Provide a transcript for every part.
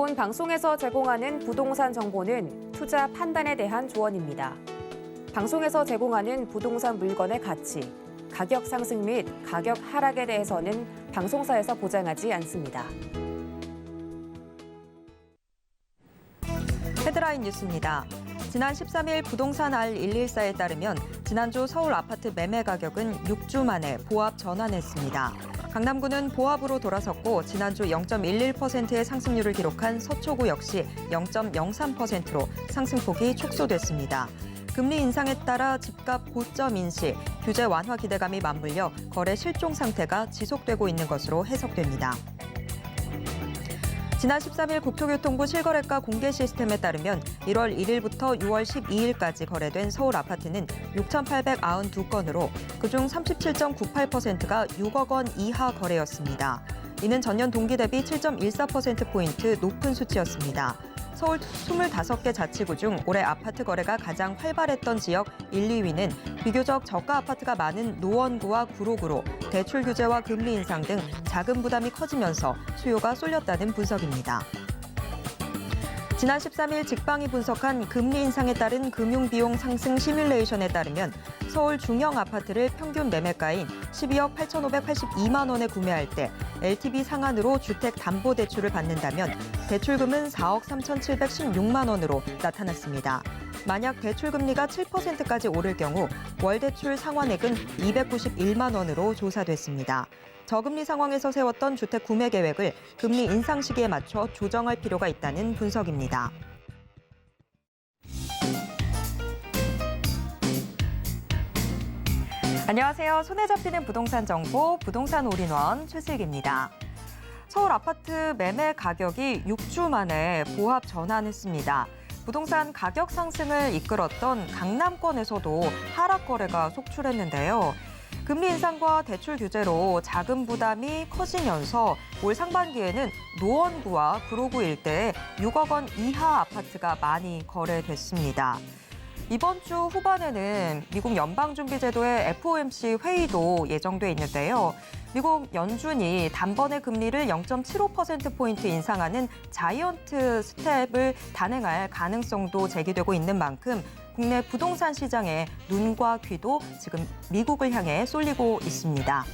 본 방송에서 제공하는 부동산 정보는 투자 판단에 대한 조언입니다. 방송에서 제공하는 부동산 물건의 가치, 가격 상승 및 가격 하락에 대해서는 방송사에서 보장하지 않습니다. 헤드라인 뉴스입니다. 지난 13일 부동산 R114에 따르면 지난주 서울 아파트 매매 가격은 6주 만에 보합 전환했습니다. 강남구는 보합으로 돌아섰고 지난주 0.11%의 상승률을 기록한 서초구 역시 0.03%로 상승폭이 축소됐습니다. 금리 인상에 따라 집값 고점 인시, 규제 완화 기대감이 맞물려 거래 실종 상태가 지속되고 있는 것으로 해석됩니다. 지난 13일 국토교통부 실거래가 공개 시스템에 따르면 1월 1일부터 6월 12일까지 거래된 서울 아파트는 6,892건으로 그중 37.98%가 6억 원 이하 거래였습니다. 이는 전년 동기 대비 7.14%포인트 높은 수치였습니다. 서울 25개 자치구 중 올해 아파트 거래가 가장 활발했던 지역 1, 2위는 비교적 저가 아파트가 많은 노원구와 구로구로 대출 규제와 금리 인상 등 자금 부담이 커지면서 수요가 쏠렸다는 분석입니다. 지난 13일 직방이 분석한 금리 인상에 따른 금융비용 상승 시뮬레이션에 따르면 서울 중형 아파트를 평균 매매가인 12억 8,582만 원에 구매할 때 LTV 상한으로 주택담보대출을 받는다면 대출금은 4억 3,716만 원으로 나타났습니다. 만약 대출금리가 7%까지 오를 경우 월대출 상환액은 291만 원으로 조사됐습니다. 저금리 상황에서 세웠던 주택 구매 계획을 금리 인상 시기에 맞춰 조정할 필요가 있다는 분석입니다. 안녕하세요. 손에 잡히는 부동산 정보, 부동산 올인원 최슬기입니다. 서울 아파트 매매 가격이 6주 만에 보합 전환했습니다. 부동산 가격 상승을 이끌었던 강남권에서도 하락 거래가 속출했는데요. 금리 인상과 대출 규제로 자금 부담이 커지면서 올 상반기에는 노원구와 구로구 일대에 6억 원 이하 아파트가 많이 거래됐습니다. 이번 주 후반에는 미국 연방준비제도의 FOMC 회의도 예정돼 있는데요. 미국 연준이 단번에 금리를 0.75%포인트 인상하는 자이언트 스텝을 단행할 가능성도 제기되고 있는 만큼 국내 부동산 시장의 눈과 귀도 지금 미국을 향해 쏠리고 있습니다.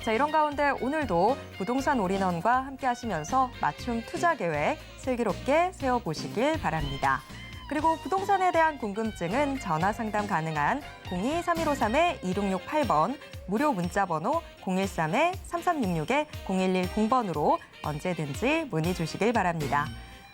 자, 이런 가운데 오늘도 부동산 올인원과 함께 하시면서 맞춤 투자 계획 슬기롭게 세워보시길 바랍니다. 그리고 부동산에 대한 궁금증은 전화 상담 가능한 02-3153-2668번, 무료 문자 번호 013-3366-0110번으로 언제든지 문의 주시길 바랍니다.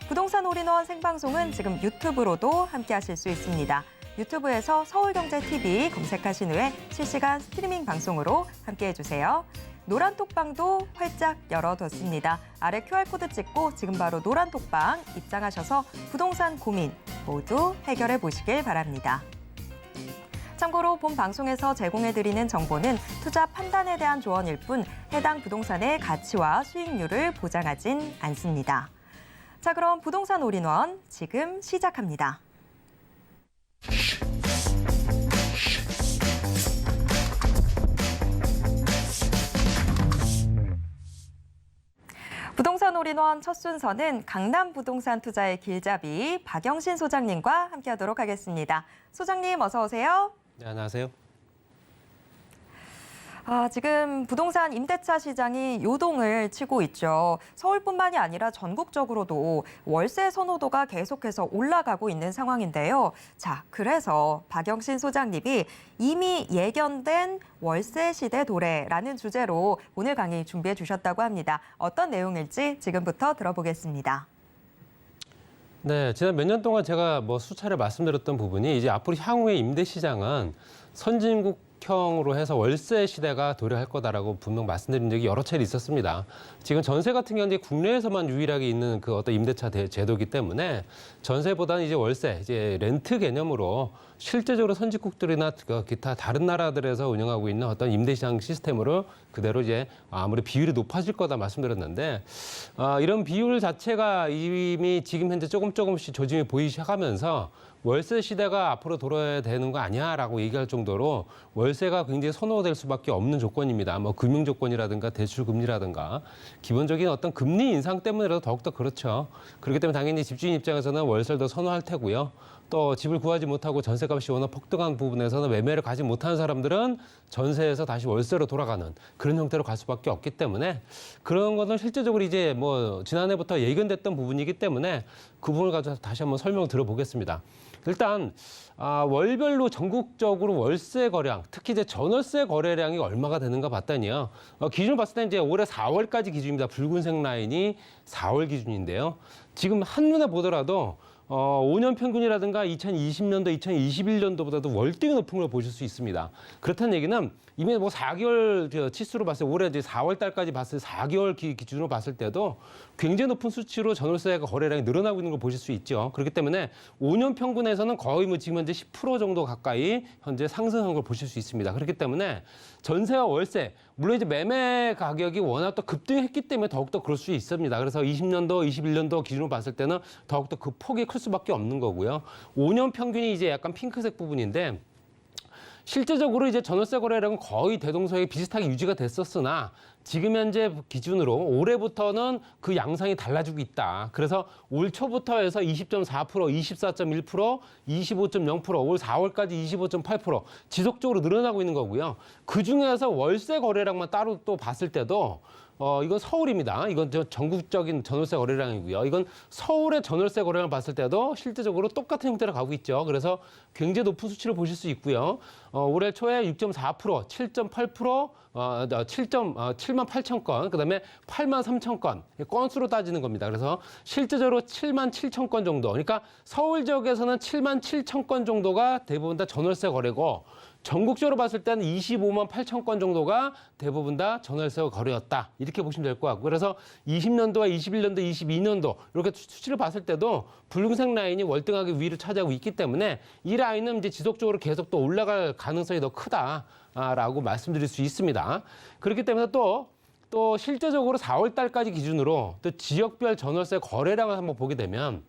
부동산 올인원 생방송은 지금 유튜브로도 함께 하실 수 있습니다. 유튜브에서 서울경제TV 검색하신 후에 실시간 스트리밍 방송으로 함께 해주세요. 노란 톡방도 활짝 열어뒀습니다. 아래 QR코드 찍고 지금 바로 노란 톡방 입장하셔서 부동산 고민 모두 해결해 보시길 바랍니다. 참고로 본 방송에서 제공해드리는 정보는 투자 판단에 대한 조언일 뿐 해당 부동산의 가치와 수익률을 보장하진 않습니다. 자, 그럼 부동산 올인원 지금 시작합니다. 부동산 올인원 첫 순서는 강남 부동산 투자의 길잡이 박영신 소장님과 함께하도록 하겠습니다. 소장님 어서 오세요. 네, 안녕하세요. 지금 부동산 임대차 시장이 요동을 치고 있죠. 서울뿐만이 아니라 전국적으로도 월세 선호도가 계속해서 올라가고 있는 상황인데요. 자, 그래서 박영신 소장님이 이미 예견된 월세 시대 도래라는 주제로 오늘 강의 준비해 주셨다고 합니다. 어떤 내용일지 지금부터 들어보겠습니다. 네, 지난 몇 년 동안 제가 수차례 말씀드렸던 부분이 이제 앞으로 향후의 임대 시장은 선진국형으로 해서 월세 시대가 도래할 거다라고 분명 말씀드린 적이 여러 차례 있었습니다. 지금 전세 같은 경우는 국내에서만 유일하게 있는 그 어떤 임대차 제도이기 때문에 전세보다는 이제 월세, 이제 렌트 개념으로 실제적으로 선진국들이나 기타 다른 나라들에서 운영하고 있는 어떤 임대시장 시스템으로 그대로 이제 아무리 비율이 높아질 거다 말씀드렸는데 이런 비율 자체가 이미 지금 현재 조금씩 조짐이 보이기 시작하면서 월세 시대가 앞으로 돌아야 되는 거 아니야라고 얘기할 정도로 월세가 굉장히 선호될 수밖에 없는 조건입니다. 뭐 금융 조건이라든가 대출 금리라든가 기본적인 어떤 금리 인상 때문에라도 더욱더 그렇죠. 그렇기 때문에 당연히 집주인 입장에서는 월세를 더 선호할 테고요. 또 집을 구하지 못하고 전세값이 워낙 폭등한 부분에서는 매매를 가지 못하는 사람들은 전세에서 다시 월세로 돌아가는 그런 형태로 갈 수밖에 없기 때문에 그런 거는 실제적으로 이제 뭐 지난해부터 예견됐던 부분이기 때문에 그 부분을 가지고 다시 한번 설명을 들어보겠습니다. 일단 월별로 전국적으로 월세 거래량, 특히 이제 전월세 거래량이 얼마가 되는가 봤더니요. 기준을 봤을 때 이제 올해 4월까지 기준입니다. 붉은색 라인이 4월 기준인데요. 지금 한눈에 보더라도 5년 평균이라든가 2020년도, 2021년도보다도 월등히 높은 걸 보실 수 있습니다. 그렇다는 얘기는 이미 뭐 4개월 치수로 봤을 때 올해 이제 4월 달까지 봤을 때 4개월 기준으로 봤을 때도 굉장히 높은 수치로 전월세가 거래량이 늘어나고 있는 걸 보실 수 있죠. 그렇기 때문에 5년 평균에서는 거의 뭐 지금 현재 10% 정도 가까이 현재 상승한 걸 보실 수 있습니다. 그렇기 때문에 전세와 월세, 물론 이제 매매 가격이 워낙 또 급등했기 때문에 더욱더 그럴 수 있습니다. 그래서 20년도, 21년도 기준으로 봤을 때는 더욱더 그 폭이 클 수밖에 없는 거고요. 5년 평균이 이제 약간 핑크색 부분인데 실제적으로 이제 전월세 거래량은 거의 대동소이하게 비슷하게 유지가 됐었으나 지금 현재 기준으로 올해부터는 그 양상이 달라지고 있다. 그래서 올 초부터 해서 20.4%, 24.1%, 25.0%, 올 4월까지 25.8% 지속적으로 늘어나고 있는 거고요. 그중에서 월세 거래량만 따로 또 봤을 때도 이건 서울입니다. 이건 전국적인 전월세 거래량이고요. 이건 서울의 전월세 거래량을 봤을 때도 실제적으로 똑같은 형태로 가고 있죠. 그래서 굉장히 높은 수치를 보실 수 있고요. 올해 초에 6.4%, 7.8%, 7만 8천 건, 그다음에 8만 3천 건, 건수로 따지는 겁니다. 그래서 실제적으로 7만 7천 건 정도, 그러니까 서울 지역에서는 7만 7천 건 정도가 대부분 다 전월세 거래고 전국적으로 봤을 때는 25만 8천 건 정도가 대부분 다 전월세 거래였다. 이렇게 보시면 될 것 같고 그래서 20년도와 21년도, 22년도 이렇게 수치를 봤을 때도 붉은색 라인이 월등하게 위를 차지하고 있기 때문에 이 라인은 이제 지속적으로 계속 또 올라갈 가능성이 더 크다라고 말씀드릴 수 있습니다. 그렇기 때문에 또 실제적으로 4월 달까지 기준으로 또 지역별 전월세 거래량을 한번 보게 되면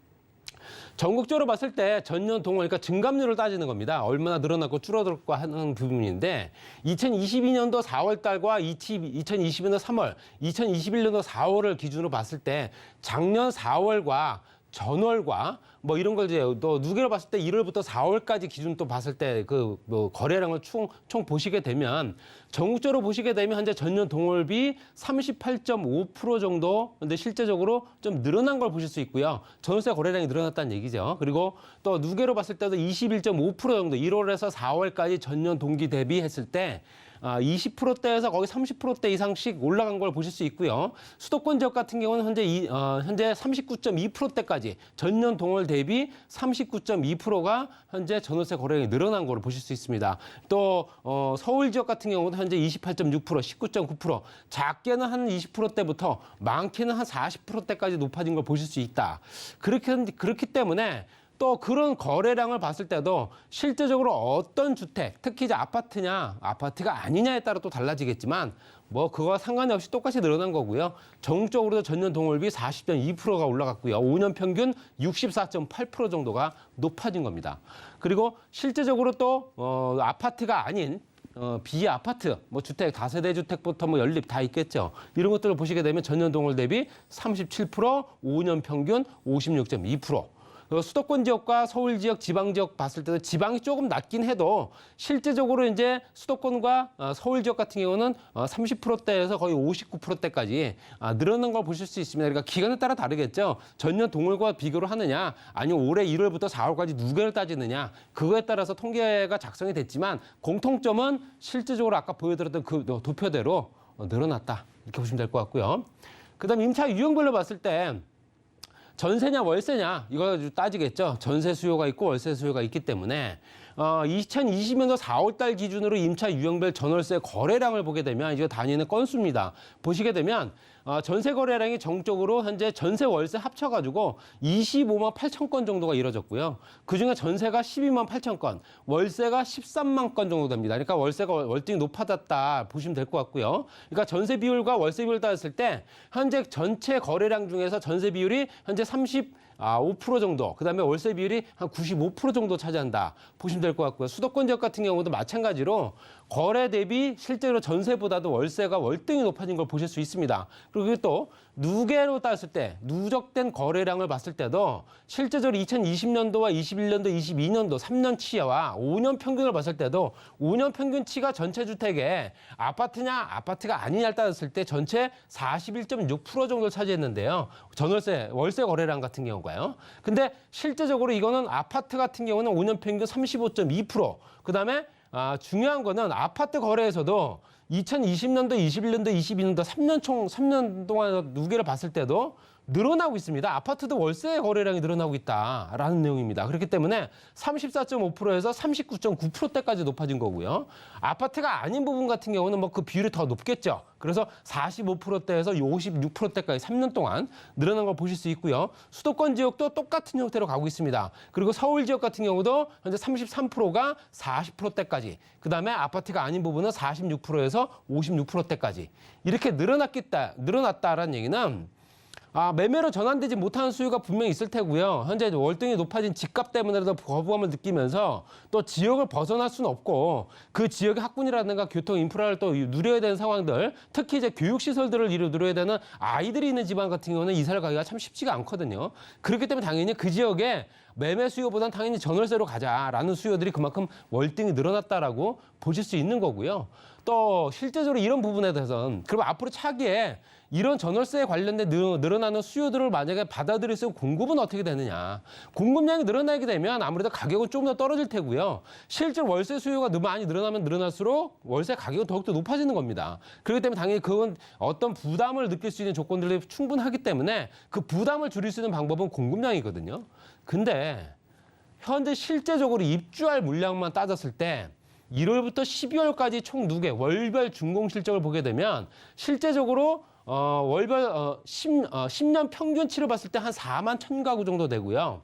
전국적으로 봤을 때 전년 동월, 그러니까 증감률을 따지는 겁니다. 얼마나 늘어났고 줄어들었고 하는 부분인데 2022년도 4월 달과 2022년도 3월, 2021년도 4월을 기준으로 봤을 때 작년 4월과 전월과 뭐 이런 걸 이제 또 누계로 봤을 때 1월부터 4월까지 기준 또 봤을 때 그 뭐 거래량을 총 보시게 되면 전국적으로 보시게 되면 현재 전년 동월비 38.5% 정도 근데 실제적으로 좀 늘어난 걸 보실 수 있고요. 전월세 거래량이 늘어났다는 얘기죠. 그리고 또 누계로 봤을 때도 21.5% 정도 1월에서 4월까지 전년 동기 대비했을 때 20%대에서 거의 30%대 이상씩 올라간 걸 보실 수 있고요. 수도권 지역 같은 경우는 현재 39.2%대까지 전년 동월 대비 39.2%가 현재 전월세 거래량이 늘어난 걸 보실 수 있습니다. 또 서울 지역 같은 경우는 현재 28.6%, 19.9%, 작게는 한 20%대부터 많게는 한 40%대까지 높아진 걸 보실 수 있다. 그렇기 때문에 또 그런 거래량을 봤을 때도 실제적으로 어떤 주택, 특히 이제 아파트냐, 아파트가 아니냐에 따라 또 달라지겠지만 뭐 그거와 상관이 없이 똑같이 늘어난 거고요. 전국적으로도 전년 동월비 40.2%가 올라갔고요. 5년 평균 64.8% 정도가 높아진 겁니다. 그리고 실제적으로 또 아파트가 아닌 비아파트, 뭐 주택, 다세대 주택부터 뭐 연립 다 있겠죠. 이런 것들을 보시게 되면 전년 동월 대비 37%, 5년 평균 56.2%. 수도권 지역과 서울 지역, 지방 지역 봤을 때도 지방이 조금 낮긴 해도 실제적으로 이제 수도권과 서울 지역 같은 경우는 30%대에서 거의 59%대까지 늘어난 걸 보실 수 있습니다. 그러니까 기간에 따라 다르겠죠. 전년 동월과 비교를 하느냐, 아니면 올해 1월부터 4월까지 누계를 따지느냐, 그거에 따라서 통계가 작성이 됐지만 공통점은 실제적으로 아까 보여드렸던 그 도표대로 늘어났다. 이렇게 보시면 될 것 같고요. 그다음 임차 유형별로 봤을 때 전세냐 월세냐 이거 따지겠죠. 전세 수요가 있고 월세 수요가 있기 때문에 2020년도 4월 달 기준으로 임차 유형별 전월세 거래량을 보게 되면 이거 다니는 건수입니다. 보시게 되면 전세 거래량이 전국적으로 현재 전세 월세 합쳐가지고 25만 8천 건 정도가 이뤄졌고요. 그중에 전세가 12만 8천 건, 월세가 13만 건 정도 됩니다. 그러니까 월세가 월등히 높아졌다 보시면 될 것 같고요. 그러니까 전세 비율과 월세 비율을 따졌을 때 현재 전체 거래량 중에서 전세 비율이 현재 5% 정도, 그다음에 월세 비율이 한 95% 정도 차지한다 보시면 될 것 같고요. 수도권 지역 같은 경우도 마찬가지로 거래 대비 실제로 전세보다도 월세가 월등히 높아진 걸 보실 수 있습니다. 그리고 또 누계로 따졌을 때 누적된 거래량을 봤을 때도 실제적으로 2020년도와 21년도, 22년도 3년치와 5년 평균을 봤을 때도 5년 평균치가 전체 주택에 아파트냐 아파트가 아니냐를 따졌을 때 전체 41.6% 정도를 차지했는데요. 전월세, 월세 거래량 같은 경우가요. 근데 실제적으로 이거는 아파트 같은 경우는 5년 평균 35.2%, 그다음에 중요한 거는 아파트 거래에서도 2020년도, 21년도, 22년도 3년 동안 누계를 봤을 때도 늘어나고 있습니다. 아파트도 월세 거래량이 늘어나고 있다라는 내용입니다. 그렇기 때문에 34.5%에서 39.9%대까지 높아진 거고요. 아파트가 아닌 부분 같은 경우는 뭐 그 비율이 더 높겠죠. 그래서 45%대에서 56%대까지 3년 동안 늘어난 걸 보실 수 있고요. 수도권 지역도 똑같은 형태로 가고 있습니다. 그리고 서울 지역 같은 경우도 현재 33%가 40%대까지, 그다음에 아파트가 아닌 부분은 46%에서 56%대까지 이렇게 늘어났다라는 얘기는 매매로 전환되지 못하는 수요가 분명히 있을 테고요. 현재 월등히 높아진 집값 때문에라도 거부감을 느끼면서 또 지역을 벗어날 수는 없고 그 지역의 학군이라든가 교통 인프라를 또 누려야 되는 상황들, 특히 이제 교육시설들을 누려야 되는 아이들이 있는 집안 같은 경우는 이사를 가기가 참 쉽지가 않거든요. 그렇기 때문에 당연히 그 지역에 매매 수요보다는 당연히 전월세로 가자라는 수요들이 그만큼 월등히 늘어났다라고 보실 수 있는 거고요. 또 실제적으로 이런 부분에 대해서는 그럼 앞으로 차기에 이런 전월세에 관련된 늘어나는 수요들을 만약에 받아들일 수 있는 공급은 어떻게 되느냐. 공급량이 늘어나게 되면 아무래도 가격은 좀 더 떨어질 테고요. 실제로 월세 수요가 많이 늘어나면 늘어날수록 월세 가격은 더욱더 높아지는 겁니다. 그렇기 때문에 당연히 그건 어떤 부담을 느낄 수 있는 조건들이 충분하기 때문에 그 부담을 줄일 수 있는 방법은 공급량이거든요. 근데 현재 실제적으로 입주할 물량만 따졌을 때 1월부터 12월까지 총 누계 월별 준공 실적을 보게 되면 실제적으로 월별 10년 평균치를 봤을 때 한 4만 1천 가구 정도 되고요.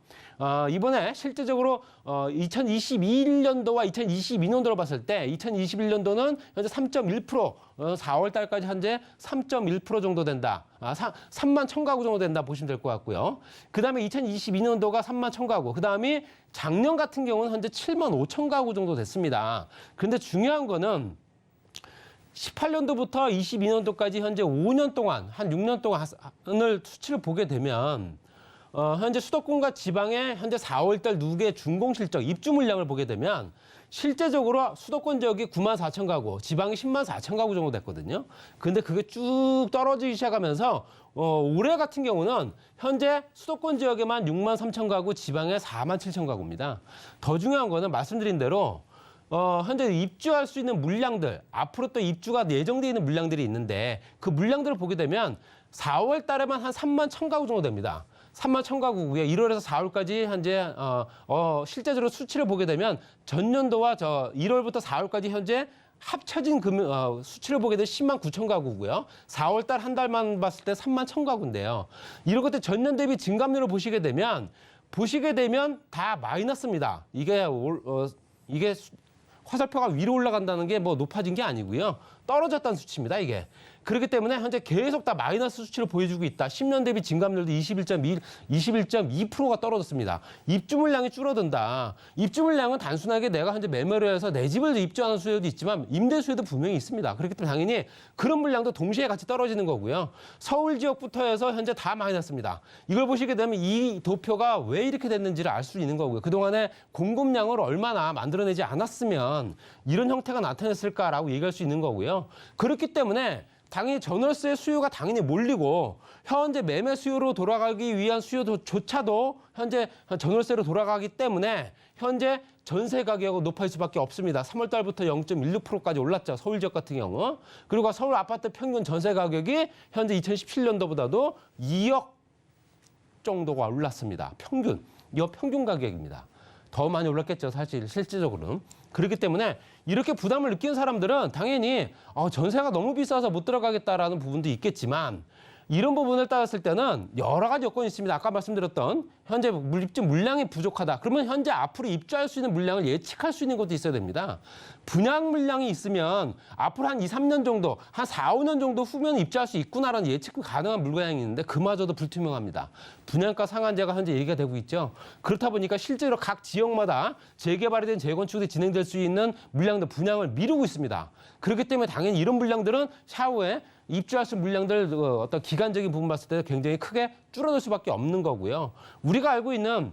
이번에 실제적으로 2021년도와 2022년도로 봤을 때 2021년도는 현재 3.1%, 4월 달까지 현재 3.1% 정도 된다. 3만 1천 가구 정도 된다 보시면 될 것 같고요. 그다음에 2022년도가 3만 1천 가구. 그다음에 작년 같은 경우는 현재 7만 5천 가구 정도 됐습니다. 그런데 중요한 거는 18년도부터 22년도까지 현재 5년 동안, 한 6년 동안을 수치를 보게 되면 현재 수도권과 지방의 현재 4월달 누계 준공 실적, 입주 물량을 보게 되면 실제적으로 수도권 지역이 9만 4천 가구, 지방이 10만 4천 가구 정도 됐거든요. 근데 그게 쭉 떨어지기 시작하면서 올해 같은 경우는 현재 수도권 지역에만 6만 3천 가구, 지방에 4만 7천 가구입니다. 더 중요한 거는 말씀드린 대로 현재 입주할 수 있는 물량들, 앞으로 또 입주가 예정되어 있는 물량들이 있는데 그 물량들을 보게 되면 4월 달에만 한 3만 1천 가구 정도 됩니다. 3만 1천 가구고요. 1월에서 4월까지 현재 실제적으로 수치를 보게 되면 전년도와 1월부터 4월까지 현재 합쳐진 수치를 보게 되면 10만 9천 가구고요. 4월 달 한 달만 봤을 때 3만 1천 가구인데요. 이런 것들 전년 대비 증감률을 보시게 되면 다 마이너스입니다. 이게 화살표가 위로 올라간다는 게 뭐 높아진 게 아니고요. 떨어졌다는 수치입니다, 이게. 그렇기 때문에 현재 계속 다 마이너스 수치를 보여주고 있다. 10년 대비 증감률도 21.2%가 떨어졌습니다. 입주 물량이 줄어든다. 입주 물량은 단순하게 내가 현재 매매로 해서 내 집을 입주하는 수요도 있지만 임대 수요도 분명히 있습니다. 그렇기 때문에 당연히 그런 물량도 동시에 같이 떨어지는 거고요. 서울 지역부터 해서 현재 다 마이너스입니다. 이걸 보시게 되면 이 도표가 왜 이렇게 됐는지를 알 수 있는 거고요. 그동안에 공급량을 얼마나 만들어내지 않았으면 이런 형태가 나타났을까라고 얘기할 수 있는 거고요. 그렇기 때문에 당연히 전월세 수요가 당연히 몰리고 현재 매매 수요로 돌아가기 위한 수요조차도 현재 전월세로 돌아가기 때문에 현재 전세 가격은 높아질 수밖에 없습니다. 3월 달부터 0.16%까지 올랐죠. 서울 지역 같은 경우. 그리고 서울 아파트 평균 전세 가격이 현재 2017년도보다도 2억 정도가 올랐습니다. 이거 평균 가격입니다. 더 많이 올랐겠죠, 사실 실질적으로는. 그렇기 때문에 이렇게 부담을 느끼는 사람들은 당연히 전세가 너무 비싸서 못 들어가겠다라는 부분도 있겠지만 이런 부분을 따졌을 때는 여러 가지 여건이 있습니다. 아까 말씀드렸던 현재 입주 물량이 부족하다. 그러면 현재 앞으로 입주할 수 있는 물량을 예측할 수 있는 것도 있어야 됩니다. 분양 물량이 있으면 앞으로 한 2, 3년 정도, 한 4, 5년 정도 후면 입주할 수 있구나라는 예측 가능한 물량이 있는데 그마저도 불투명합니다. 분양가 상한제가 현재 얘기가 되고 있죠. 그렇다 보니까 실제로 각 지역마다 재개발이 된 재건축이 진행될 수 있는 물량들 분양을 미루고 있습니다. 그렇기 때문에 당연히 이런 물량들은 차후에 입주할 수 있는 물량들 어떤 기간적인 부분 봤을 때 굉장히 크게 줄어들 수밖에 없는 거고요. 우리가 알고 있는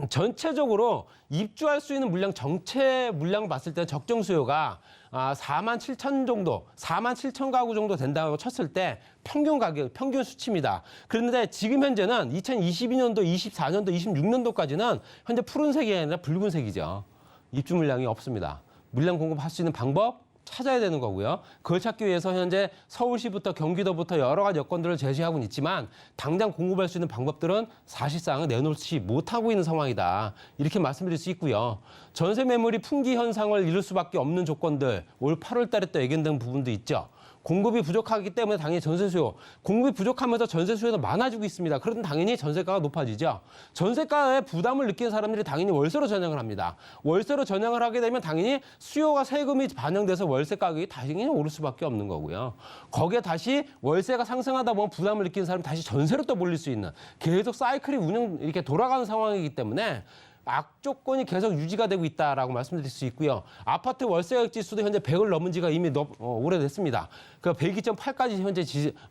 전체적으로 입주할 수 있는 물량 전체 물량 봤을 때 적정 수요가 4만 7천 정도, 4만 7천 가구 정도 된다고 쳤을 때 평균 가격, 평균 수치입니다. 그런데 지금 현재는 2022년도, 24년도, 26년도까지는 현재 푸른색이 아니라 붉은색이죠. 입주 물량이 없습니다. 물량 공급할 수 있는 방법 찾아야 되는 거고요. 그걸 찾기 위해서 현재 서울시부터 경기도부터 여러 가지 여건들을 제시하고는 있지만 당장 공급할 수 있는 방법들은 사실상 내놓지 못하고 있는 상황이다. 이렇게 말씀드릴 수 있고요. 전세 매물이 풍기 현상을 이룰 수밖에 없는 조건들 올 8월 달에 또 예견된 부분도 있죠. 공급이 부족하기 때문에 당연히 전세 수요, 공급이 부족하면서 전세 수요도 많아지고 있습니다. 그러면 당연히 전세가가 높아지죠. 전세가에 부담을 느끼는 사람들이 당연히 월세로 전향을 합니다. 월세로 전향을 하게 되면 당연히 수요가 세금이 반영돼서 월세 가격이 당연히 오를 수밖에 없는 거고요. 거기에 다시 월세가 상승하다 보면 부담을 느끼는 사람이 다시 전세로 또 몰릴 수 있는 계속 사이클이 이렇게 돌아가는 상황이기 때문에 악조건이 계속 유지가 되고 있다라고 말씀드릴 수 있고요. 아파트 월세 가격 지수도 현재 100을 넘은 지가 이미 오래됐습니다. 그 102.8까지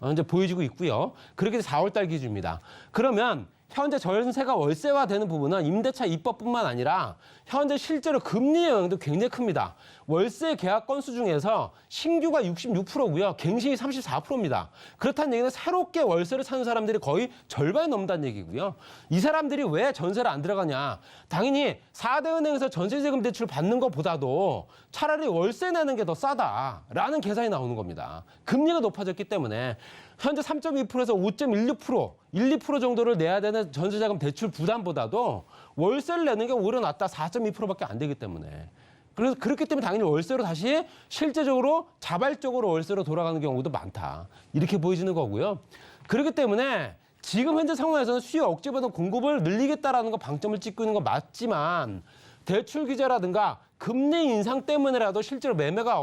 현재 보여지고 있고요. 그렇게 4월 달 기준입니다. 그러면 현재 전세가 월세화 되는 부분은 임대차 입법뿐만 아니라 현재 실제로 금리 영향도 굉장히 큽니다. 월세 계약 건수 중에서 신규가 66%고요. 갱신이 34%입니다. 그렇다는 얘기는 새롭게 월세를 찾는 사람들이 거의 절반이 넘는다는 얘기고요. 이 사람들이 왜 전세를 안 들어가냐. 당연히 4대 은행에서 전세자금 대출 받는 것보다도 차라리 월세 내는 게 더 싸다라는 계산이 나오는 겁니다. 금리가 높아졌기 때문에 현재 3.2%에서 5.16%, 1, 2% 정도를 내야 되는 전세자금 대출 부담보다도 월세를 내는 게 오히려 낫다. 4.2%밖에 안 되기 때문에. 그래서 그렇기 때문에 당연히 월세로 다시 실제적으로 자발적으로 월세로 돌아가는 경우도 많다. 이렇게 보여지는 거고요. 그렇기 때문에 지금 현재 상황에서는 수요 억제보다 공급을 늘리겠다라는 거 방점을 찍고 있는 건 맞지만 대출 규제라든가 금리 인상 때문에라도 실제로 매매가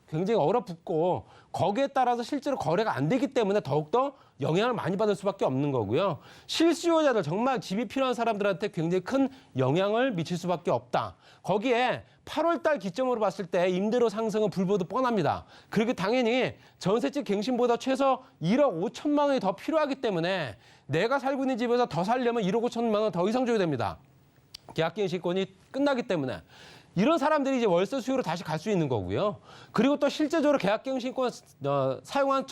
굉장히 얼어붙고 거기에 따라서 실제로 거래가 안 되기 때문에 더욱더 영향을 많이 받을 수밖에 없는 거고요. 실수요자들 정말 집이 필요한 사람들한테 굉장히 큰 영향을 미칠 수밖에 없다. 거기에 8월 달 기점으로 봤을 때 임대료 상승은 불보듯 뻔합니다. 그렇게 당연히 전셋집 갱신보다 최소 1억 5천만 원이 더 필요하기 때문에 내가 살고 있는 집에서 더 살려면 1억 5천만 원 더 이상 줘야 됩니다. 계약갱신권이 끝나기 때문에. 이런 사람들이 이제 월세 수요로 다시 갈 수 있는 거고요. 그리고 또 실제적으로 계약갱신권 사용한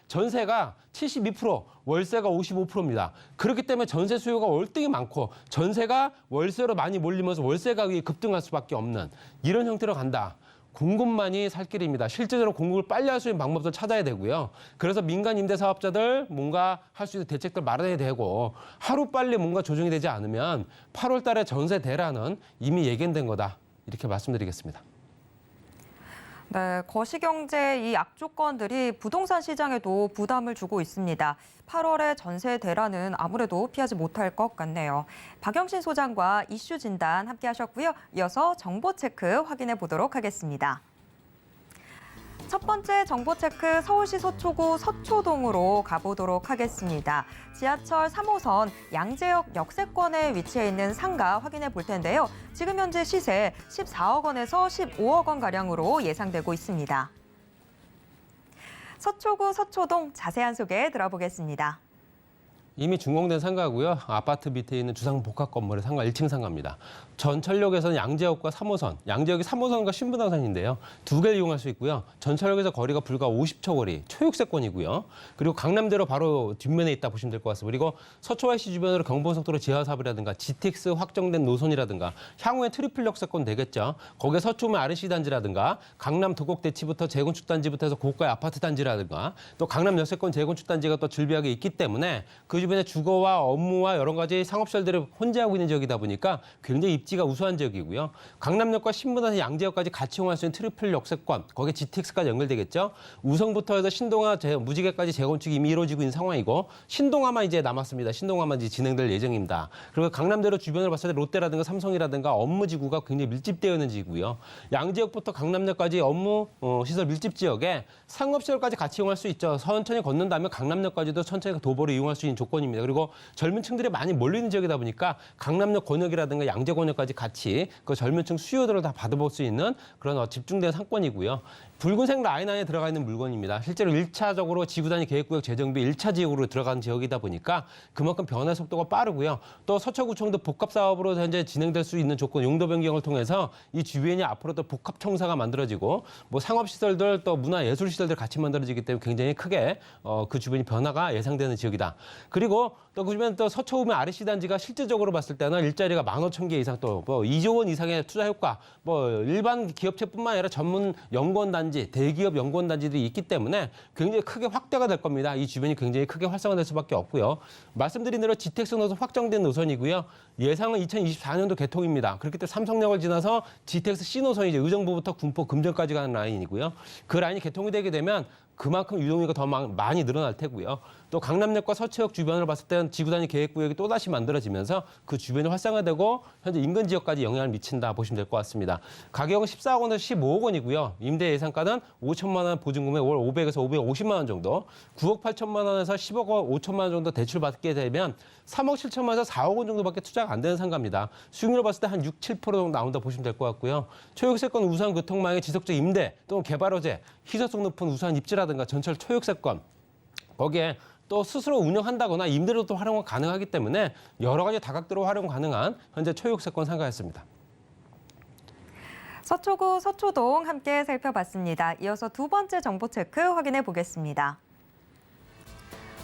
전세가 72%, 월세가 55%입니다. 그렇기 때문에 전세 수요가 월등히 많고 전세가 월세로 많이 몰리면서 월세 가격이 급등할 수밖에 없는 이런 형태로 간다. 공급만이 살 길입니다. 실제적으로 공급을 빨리 할 수 있는 방법을 찾아야 되고요. 그래서 민간 임대 사업자들 뭔가 할 수 있는 대책들 마련해야 되고 하루빨리 뭔가 조정이 되지 않으면 8월 달에 전세 대란은 이미 예견된 거다. 이렇게 말씀드리겠습니다. 네, 거시경제 이 악조건들이 부동산 시장에도 부담을 주고 있습니다. 8월의 전세 대란은 아무래도 피하지 못할 것 같네요. 박영신 소장과 이슈 진단 함께 하셨고요. 이어서 정보 체크 확인해 보도록 하겠습니다. 첫 번째 정보 체크 서울시 서초구 서초동으로 가보도록 하겠습니다. 지하철 3호선 양재역 역세권에 위치해 있는 상가 확인해 볼 텐데요. 지금 현재 시세 14억 원에서 15억 원가량으로 예상되고 있습니다. 서초구 서초동 자세한 소개 들어보겠습니다. 이미 준공된 상가고요. 아파트 밑에 있는 주상복합 건물의 상가 1층 상가입니다. 전철역에서는 양재역과 3호선, 양재역이 3호선과 신분당선인데요. 두 개를 이용할 수 있고요. 전철역에서 거리가 불과 50초 거리, 초육세권이고요. 그리고 강남대로 바로 뒷면에 있다 보시면 될 것 같습니다. 그리고 서초YC 주변으로 경부고속도로 지하사업이라든가 GTX 확정된 노선이라든가 향후에 트리플 역세권 되겠죠. 거기에 서초면 RC 단지라든가 강남 도곡대치부터 재건축 단지부터 해서 고가의 아파트 단지라든가 또 강남 역세권 재건축 단지가 또 즐비하게 있기 때문에 그 주변의 주거와 업무와 여러 가지 상업시설들을 혼재하고 있는 지역이다 보니까 굉장히 입지가 우수한 지역이고요. 강남역과 신분당에서 양재역까지 같이 이용할 수 있는 트리플 역세권, 거기에 GTX까지 연결되겠죠. 우성부터 해서 신동아, 무지개까지 재건축이 이미 이루어지고 있는 상황이고 신동아만 이제 남았습니다. 신동아만 이제 진행될 예정입니다. 그리고 강남대로 주변을 봤을 때 롯데라든가 삼성이라든가 업무지구가 굉장히 밀집되어 있는 지구고요. 양재역부터 강남역까지 업무 시설 밀집 지역에 상업시설까지 같이 이용할 수 있죠. 천천히 걷는다면 강남역까지도 천천히 도보를 이용할 수 있는 조건입니다. 그리고 젊은 층들이 많이 몰리는 지역이다 보니까 강남역 권역이라든가 양재 권역까지 같이 그 젊은 층 수요들을 다 받아볼 수 있는 그런 집중된 상권이고요. 붉은색 라인 안에 들어가 있는 물건입니다. 실제로 1차적으로 지구단위 계획구역 재정비 1차 지역으로 들어간 지역이다 보니까 그만큼 변화 속도가 빠르고요. 또 서초구청도 복합 사업으로 현재 진행될 수 있는 조건 용도 변경을 통해서 이 주변이 앞으로 또 복합 청사가 만들어지고 뭐 상업시설들 또 문화예술시설들 같이 만들어지기 때문에 굉장히 크게 그 주변이 변화가 예상되는 지역이다. 그리고 또 그 주변 또 서초구면 REC 단지가 실질적으로 봤을 때는 일자리가 15,000개 이상 또 뭐 2조 원 이상의 투자 효과 뭐 일반 기업체뿐만 아니라 전문 연구원 단지, 대기업 연구원 단지들이 있기 때문에 굉장히 크게 확대가 될 겁니다. 이 주변이 굉장히 크게 활성화될 수밖에 없고요. 말씀드린 대로 GTX 노선 확정된 노선이고요. 예상은 2024년도 개통입니다. 그렇기 때문에 삼성역을 지나서 GTX C 노선이 이제 의정부부터 군포, 금정까지 가는 라인이고요. 그 라인이 개통이 되게 되면 그만큼 유동인구가 더 많이 늘어날 테고요. 또 강남역과 서초역 주변을 봤을 때는 지구단위 계획구역이 또다시 만들어지면서 그 주변이 활성화되고 현재 인근 지역까지 영향을 미친다 보시면 될 것 같습니다. 가격은 14억 원에서 15억 원이고요. 임대 예상가는 5천만 원 보증금에 월 500에서 550만 원 정도, 9억 8천만 원에서 10억 5천만 원 정도 대출받게 되면 3억 7천만 원에서 4억 원 정도밖에 투자가 안 되는 상가입니다. 수익률을 봤을 때 한 6, 7% 정도 나온다 보시면 될 것 같고요. 초역세권 우수한 교통망의 지속적 임대 또는 개발 호재, 희소성 높은 우수한 입지라든가 전철 초역세권, 거기에 또 스스로 운영한다거나 임대로 또 활용이 가능하기 때문에 여러 가지 다각도로 활용 가능한 현재 초역세권 상가였습니다. 서초구 서초동 함께 살펴봤습니다. 이어서 두 번째 정보 체크 확인해 보겠습니다.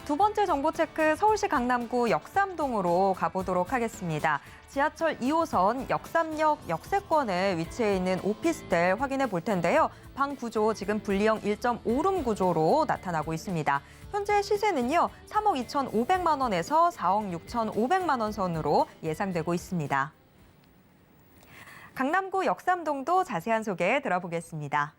두 번째 정보 체크 서울시 강남구 역삼동으로 가보도록 하겠습니다. 지하철 2호선 역삼역 역세권에 위치해 있는 오피스텔 확인해 볼 텐데요. 방 구조 지금 분리형 1.5룸 구조로 나타나고 있습니다. 현재 시세는요. 3억 2,500만 원에서 4억 6,500만 원 선으로 예상되고 있습니다. 강남구 역삼동도 자세한 소개 들어보겠습니다.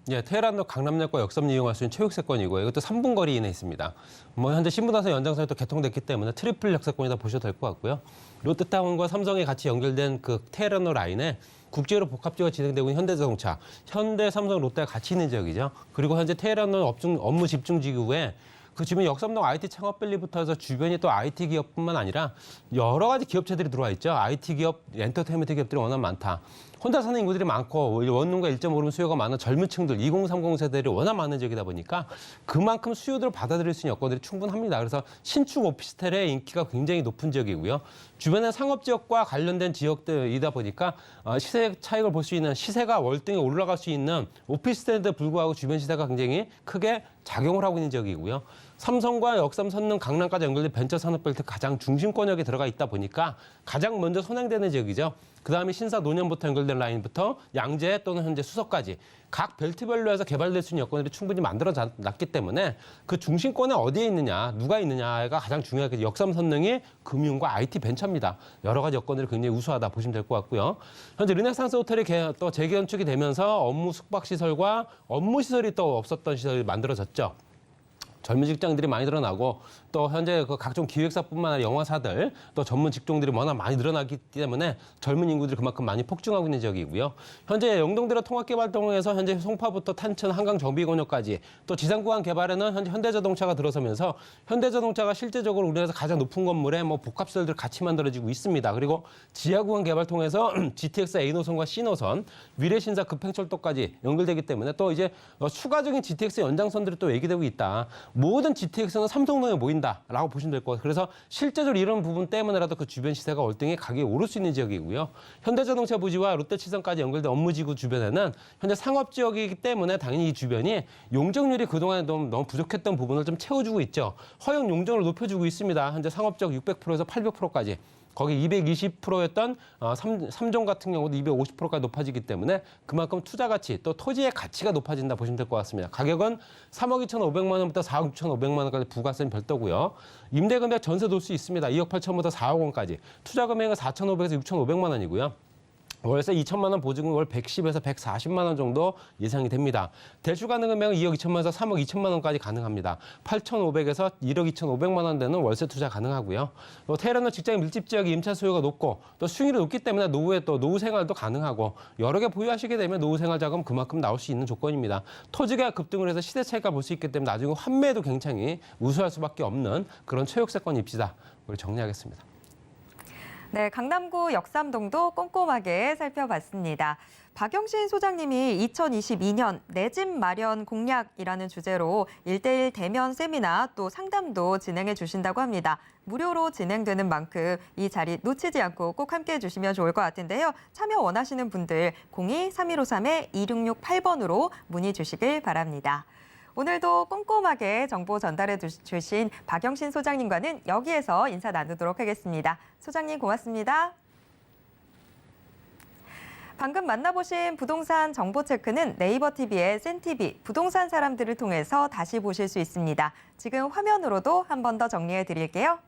예, 테헤란로 강남역과 역삼 이용할 수 있는 초역세권이고요. 이것도 3분 거리 이내에 있습니다. 뭐 현재 신분당선 연장선이 또 개통됐기 때문에 트리플 역세권이다 보셔도 될 것 같고요. 롯데타운과 삼성이 같이 연결된 그 테헤란로 라인에 국제로 복합지구가 진행되고 있는 현대자동차, 현대, 삼성, 롯데가 같이 있는 지역이죠. 그리고 현재 테헤란로 업무 집중 지구에 그 주변 역삼동 IT 창업밸리부터 해서 주변이 또 IT 기업뿐만 아니라 여러 가지 기업체들이 들어와 있죠. IT 기업, 엔터테인먼트 기업들이 워낙 많다. 혼자 사는 인구들이 많고 원룸과 1.5룸 수요가 많은 젊은 층들, 2030 세대들이 워낙 많은 지역이다 보니까 그만큼 수요들을 받아들일 수 있는 여건들이 충분합니다. 그래서 신축 오피스텔의 인기가 굉장히 높은 지역이고요. 주변의 상업지역과 관련된 지역들이다 보니까 시세 차익을 볼 수 있는, 시세가 월등히 올라갈 수 있는 오피스텔인데 불구하고 주변 시세가 굉장히 크게 작용을 하고 있는 지역이고요. 삼성과 역삼, 선릉, 강남까지 연결된 벤처산업벨트 가장 중심권역에 들어가 있다 보니까 가장 먼저 선행되는 지역이죠. 그다음에 신사 노년부터 연결된 라인부터 양재 또는 현재 수서까지 각 벨트별로 해서 개발될 수 있는 여건들이 충분히 만들어놨기 때문에 그 중심권에 어디에 있느냐, 누가 있느냐가 가장 중요하게 역삼, 선릉이 금융과 IT 벤처입니다. 여러 가지 여건들이 굉장히 우수하다 보시면 될 것 같고요. 현재 르네상스 호텔이 또 재건축이 되면서 업무 숙박시설과 업무시설이 또 없었던 시설이 만들어졌죠. 젊은 직장들이 많이 늘어나고 또 현재 그 각종 기획사뿐만 아니라 영화사들 또 전문 직종들이 워낙 많이 늘어나기 때문에 젊은 인구들이 그만큼 많이 폭증하고 있는 지역이고요. 현재 영동대로 통합개발동에서 현재 송파부터 탄천, 한강 정비권역까지 또 지상구간 개발에는 현재 현대자동차가 들어서면서 현대자동차가 실제적으로 우리나라에서 가장 높은 건물에 뭐 복합시설들 같이 만들어지고 있습니다. 그리고 지하구간 개발 통해서 GTX A 노선과 C 노선, 위례신사 급행철도까지 연결되기 때문에 또 이제 추가적인 GTX 연장선들이 또 얘기되고 있다. 모든 GTX는 삼성동에 모인다라고 보시면 될 것 같아요. 그래서 실제적으로 이런 부분 때문에라도 그 주변 시세가 월등히 가격이 오를 수 있는 지역이고요. 현대자동차 부지와 롯데치선까지 연결된 업무지구 주변에는 현재 상업지역이기 때문에 당연히 이 주변이 용적률이 그동안에 너무 부족했던 부분을 좀 채워주고 있죠. 허용 용적을 높여주고 있습니다. 현재 상업지역 600%에서 800%까지. 거기 220%였던 3종 같은 경우도 250%까지 높아지기 때문에 그만큼 투자 가치 또 토지의 가치가 높아진다 보시면 될 것 같습니다. 가격은 3억 2,500만 원부터 4억 6,500만 원까지 부가세는 별도고요. 임대금액 전세 돌 수 있습니다. 2억 8천부터 4억 원까지. 투자 금액은 4,500에서 6,500만 원이고요. 월세 2천만 원, 보증금 월 110에서 140만 원 정도 예상이 됩니다. 대출 가능 금액은 2억 2천만 원에서 3억 2천만 원까지 가능합니다. 8,500에서 1억 2,500만 원 되는 월세 투자 가능하고요. 또 테헤란은 직장 밀집 지역이 임차 수요가 높고 또 수익률이 높기 때문에 노후에 또 노후 생활도 가능하고 여러 개 보유하시게 되면 노후 생활 자금 그만큼 나올 수 있는 조건입니다. 토지가 급등을 해서 시세 차익을 볼 수 있기 때문에 나중에 환매도 굉장히 우수할 수밖에 없는 그런 최역세권 입지다. 우리 정리하겠습니다. 네, 강남구 역삼동도 꼼꼼하게 살펴봤습니다. 박영신 소장님이 2022년 내 집 마련 공약이라는 주제로 1:1 대면 세미나 또 상담도 진행해 주신다고 합니다. 무료로 진행되는 만큼 이 자리 놓치지 않고 꼭 함께해 주시면 좋을 것 같은데요. 참여 원하시는 분들 02-3153-2668번으로 문의 주시길 바랍니다. 오늘도 꼼꼼하게 정보 전달해 주신 박영신 소장님과는 여기에서 인사 나누도록 하겠습니다. 소장님 고맙습니다. 방금 만나보신 부동산 정보 체크는 네이버 TV의 센TV 부동산 사람들을 통해서 다시 보실 수 있습니다. 지금 화면으로도 한 번 더 정리해 드릴게요.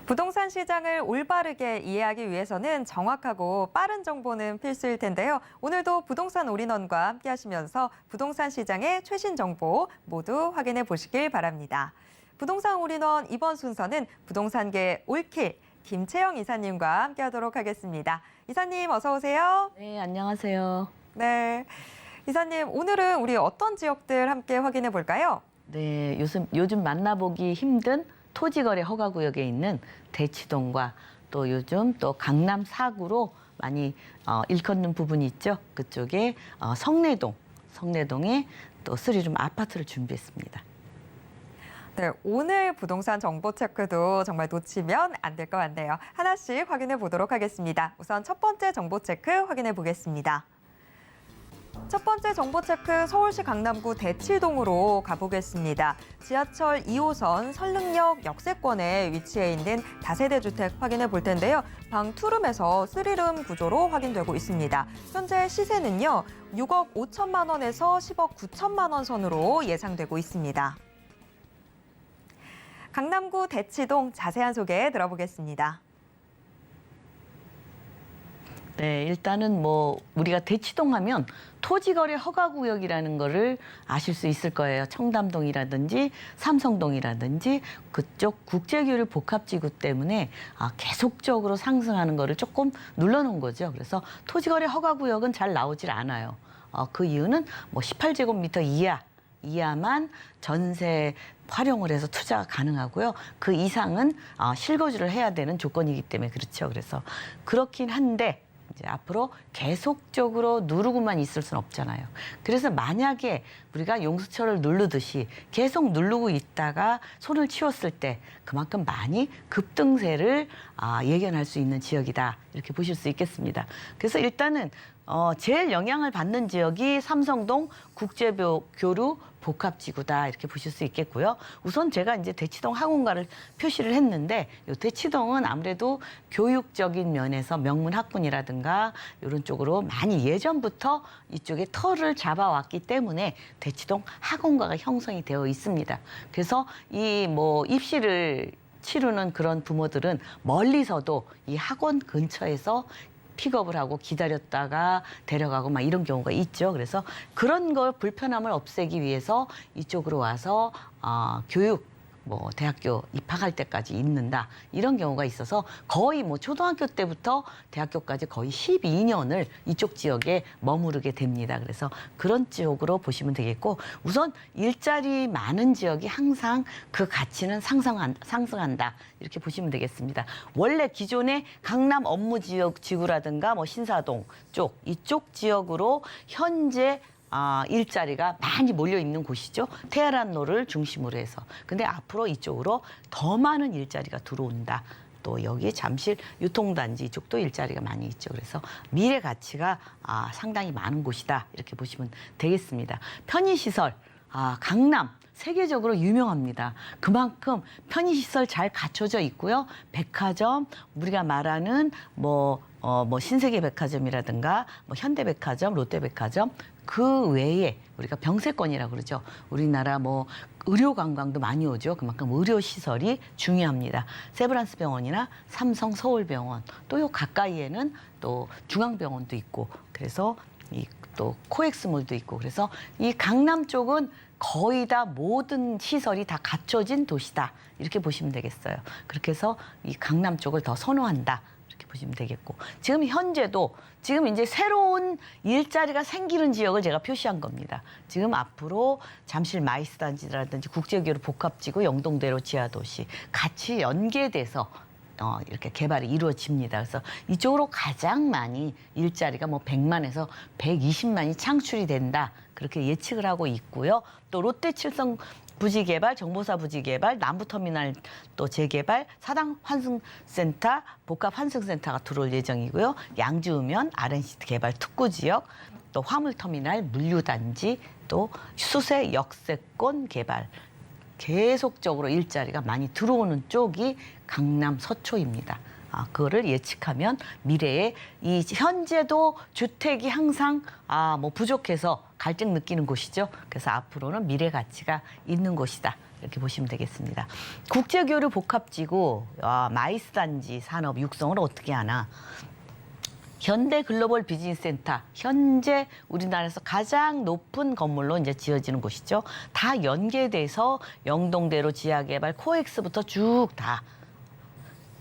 부동산 시장을 올바르게 이해하기 위해서는 정확하고 빠른 정보는 필수일 텐데요. 오늘도 부동산 올인원과 함께 하시면서 부동산 시장의 최신 정보 모두 확인해 보시길 바랍니다. 부동산 올인원 이번 순서는 부동산계 올킬 김채영 이사님과 함께 하도록 하겠습니다. 이사님 어서 오세요. 네, 안녕하세요. 네, 이사님 오늘은 우리 어떤 지역들 함께 확인해 볼까요? 네, 요즘 만나보기 힘든 토지거래 허가구역에 있는 대치동과 또 요즘 또 강남 4구로 많이 일컫는 부분이 있죠. 그쪽에 성내동에 또 3룸 아파트를 준비했습니다. 네, 오늘 부동산 정보 체크도 정말 놓치면 안 될 것 같네요. 하나씩 확인해 보도록 하겠습니다. 우선 첫 번째 정보 체크 확인해 보겠습니다. 첫 번째 정보 체크 서울시 강남구 대치동으로 가보겠습니다. 지하철 2호선 설릉역 역세권에 위치해 있는 다세대 주택 확인해 볼 텐데요. 방 2룸에서 3룸 구조로 확인되고 있습니다. 현재 시세는요. 6억 5천만 원에서 10억 9천만 원 선으로 예상되고 있습니다. 강남구 대치동 자세한 소개 들어보겠습니다. 네, 일단은 우리가 대치동 하면 토지거래 허가구역이라는 거를 아실 수 있을 거예요. 청담동이라든지 삼성동이라든지 그쪽 국제교류 복합지구 때문에 계속적으로 상승하는 거를 조금 눌러놓은 거죠. 그래서 토지거래 허가구역은 잘 나오질 않아요. 그 이유는 18제곱미터 이하만 전세 활용을 해서 투자가 가능하고요. 그 이상은 실거주를 해야 되는 조건이기 때문에 그렇죠. 그래서 그렇긴 한데 이제 앞으로 계속적으로 누르고만 있을 수는 없잖아요. 그래서 만약에 우리가 용수철을 누르듯이 계속 누르고 있다가 손을 치웠을 때 그만큼 많이 급등세를 예견할 수 있는 지역이다. 이렇게 보실 수 있겠습니다. 그래서 일단은 제일 영향을 받는 지역이 삼성동 국제교류 복합지구다 이렇게 보실 수 있겠고요. 우선 제가 이제 대치동 학원가를 표시를 했는데 이 대치동은 아무래도 교육적인 면에서 명문 학군이라든가 이런 쪽으로 많이 예전부터 이쪽에 터를 잡아왔기 때문에 대치동 학원가가 형성이 되어 있습니다. 그래서 이 뭐 입시를 치르는 그런 부모들은 멀리서도 이 학원 근처에서 픽업을 하고 기다렸다가 데려가고 막 이런 경우가 있죠. 그래서 그런 걸 불편함을 없애기 위해서 이쪽으로 와서 교육 뭐 대학교 입학할 때까지 있는다 이런 경우가 있어서 거의 뭐 초등학교 때부터 대학교까지 거의 12년을 이쪽 지역에 머무르게 됩니다. 그래서 그런 지역으로 보시면 되겠고 우선 일자리 많은 지역이 항상 그 가치는 상승한다 이렇게 보시면 되겠습니다. 원래 기존의 강남 업무 지구라든가 뭐 신사동 쪽 이쪽 지역으로 현재 일자리가 많이 몰려 있는 곳이죠. 테헤란로를 중심으로 해서. 근데 앞으로 이쪽으로 더 많은 일자리가 들어온다. 또 여기 잠실 유통단지 이쪽도 일자리가 많이 있죠. 그래서 미래 가치가 상당히 많은 곳이다. 이렇게 보시면 되겠습니다. 편의시설, 강남. 세계적으로 유명합니다. 그만큼 편의시설 잘 갖춰져 있고요. 백화점, 우리가 말하는 뭐 신세계 백화점이라든가 뭐 현대백화점, 롯데백화점 그 외에 우리가 병세권이라고 그러죠. 우리나라 뭐 의료 관광도 많이 오죠. 그만큼 의료 시설이 중요합니다. 세브란스 병원이나 삼성 서울병원 또 요 가까이에는 또 중앙병원도 있고 그래서 또 코엑스몰도 있고 그래서 이 강남 쪽은 거의 다 모든 시설이 다 갖춰진 도시다. 이렇게 보시면 되겠어요. 그렇게 해서 이 강남 쪽을 더 선호한다. 이렇게 보시면 되겠고. 지금 현재도 지금 이제 새로운 일자리가 생기는 지역을 제가 표시한 겁니다. 지금 앞으로 잠실 마이스단지라든지 국제교류 복합지구 영동대로 지하도시 같이 연계돼서 이렇게 개발이 이루어집니다. 그래서 이쪽으로 가장 많이 일자리가 뭐 100만에서 120만이 창출이 된다. 그렇게 예측을 하고 있고요. 또 롯데 칠성 부지 개발, 정보사 부지 개발, 남부터미널 또 재개발, 사당 환승센터, 복합 환승센터가 들어올 예정이고요. 양주읍면 RNCT 개발 특구지역, 또 화물터미널, 물류단지, 또 수세 역세권 개발. 계속적으로 일자리가 많이 들어오는 쪽이 강남 서초입니다. 그거를 예측하면 미래에 이 현재도 주택이 항상 뭐 부족해서 갈증 느끼는 곳이죠. 그래서 앞으로는 미래 가치가 있는 곳이다. 이렇게 보시면 되겠습니다. 국제교류 복합지구 마이스단지 산업 육성을 어떻게 하나? 현대 글로벌 비즈니스 센터, 현재 우리나라에서 가장 높은 건물로 이제 지어지는 곳이죠. 다 연계돼서 영동대로 지하개발, 코엑스부터 쭉 다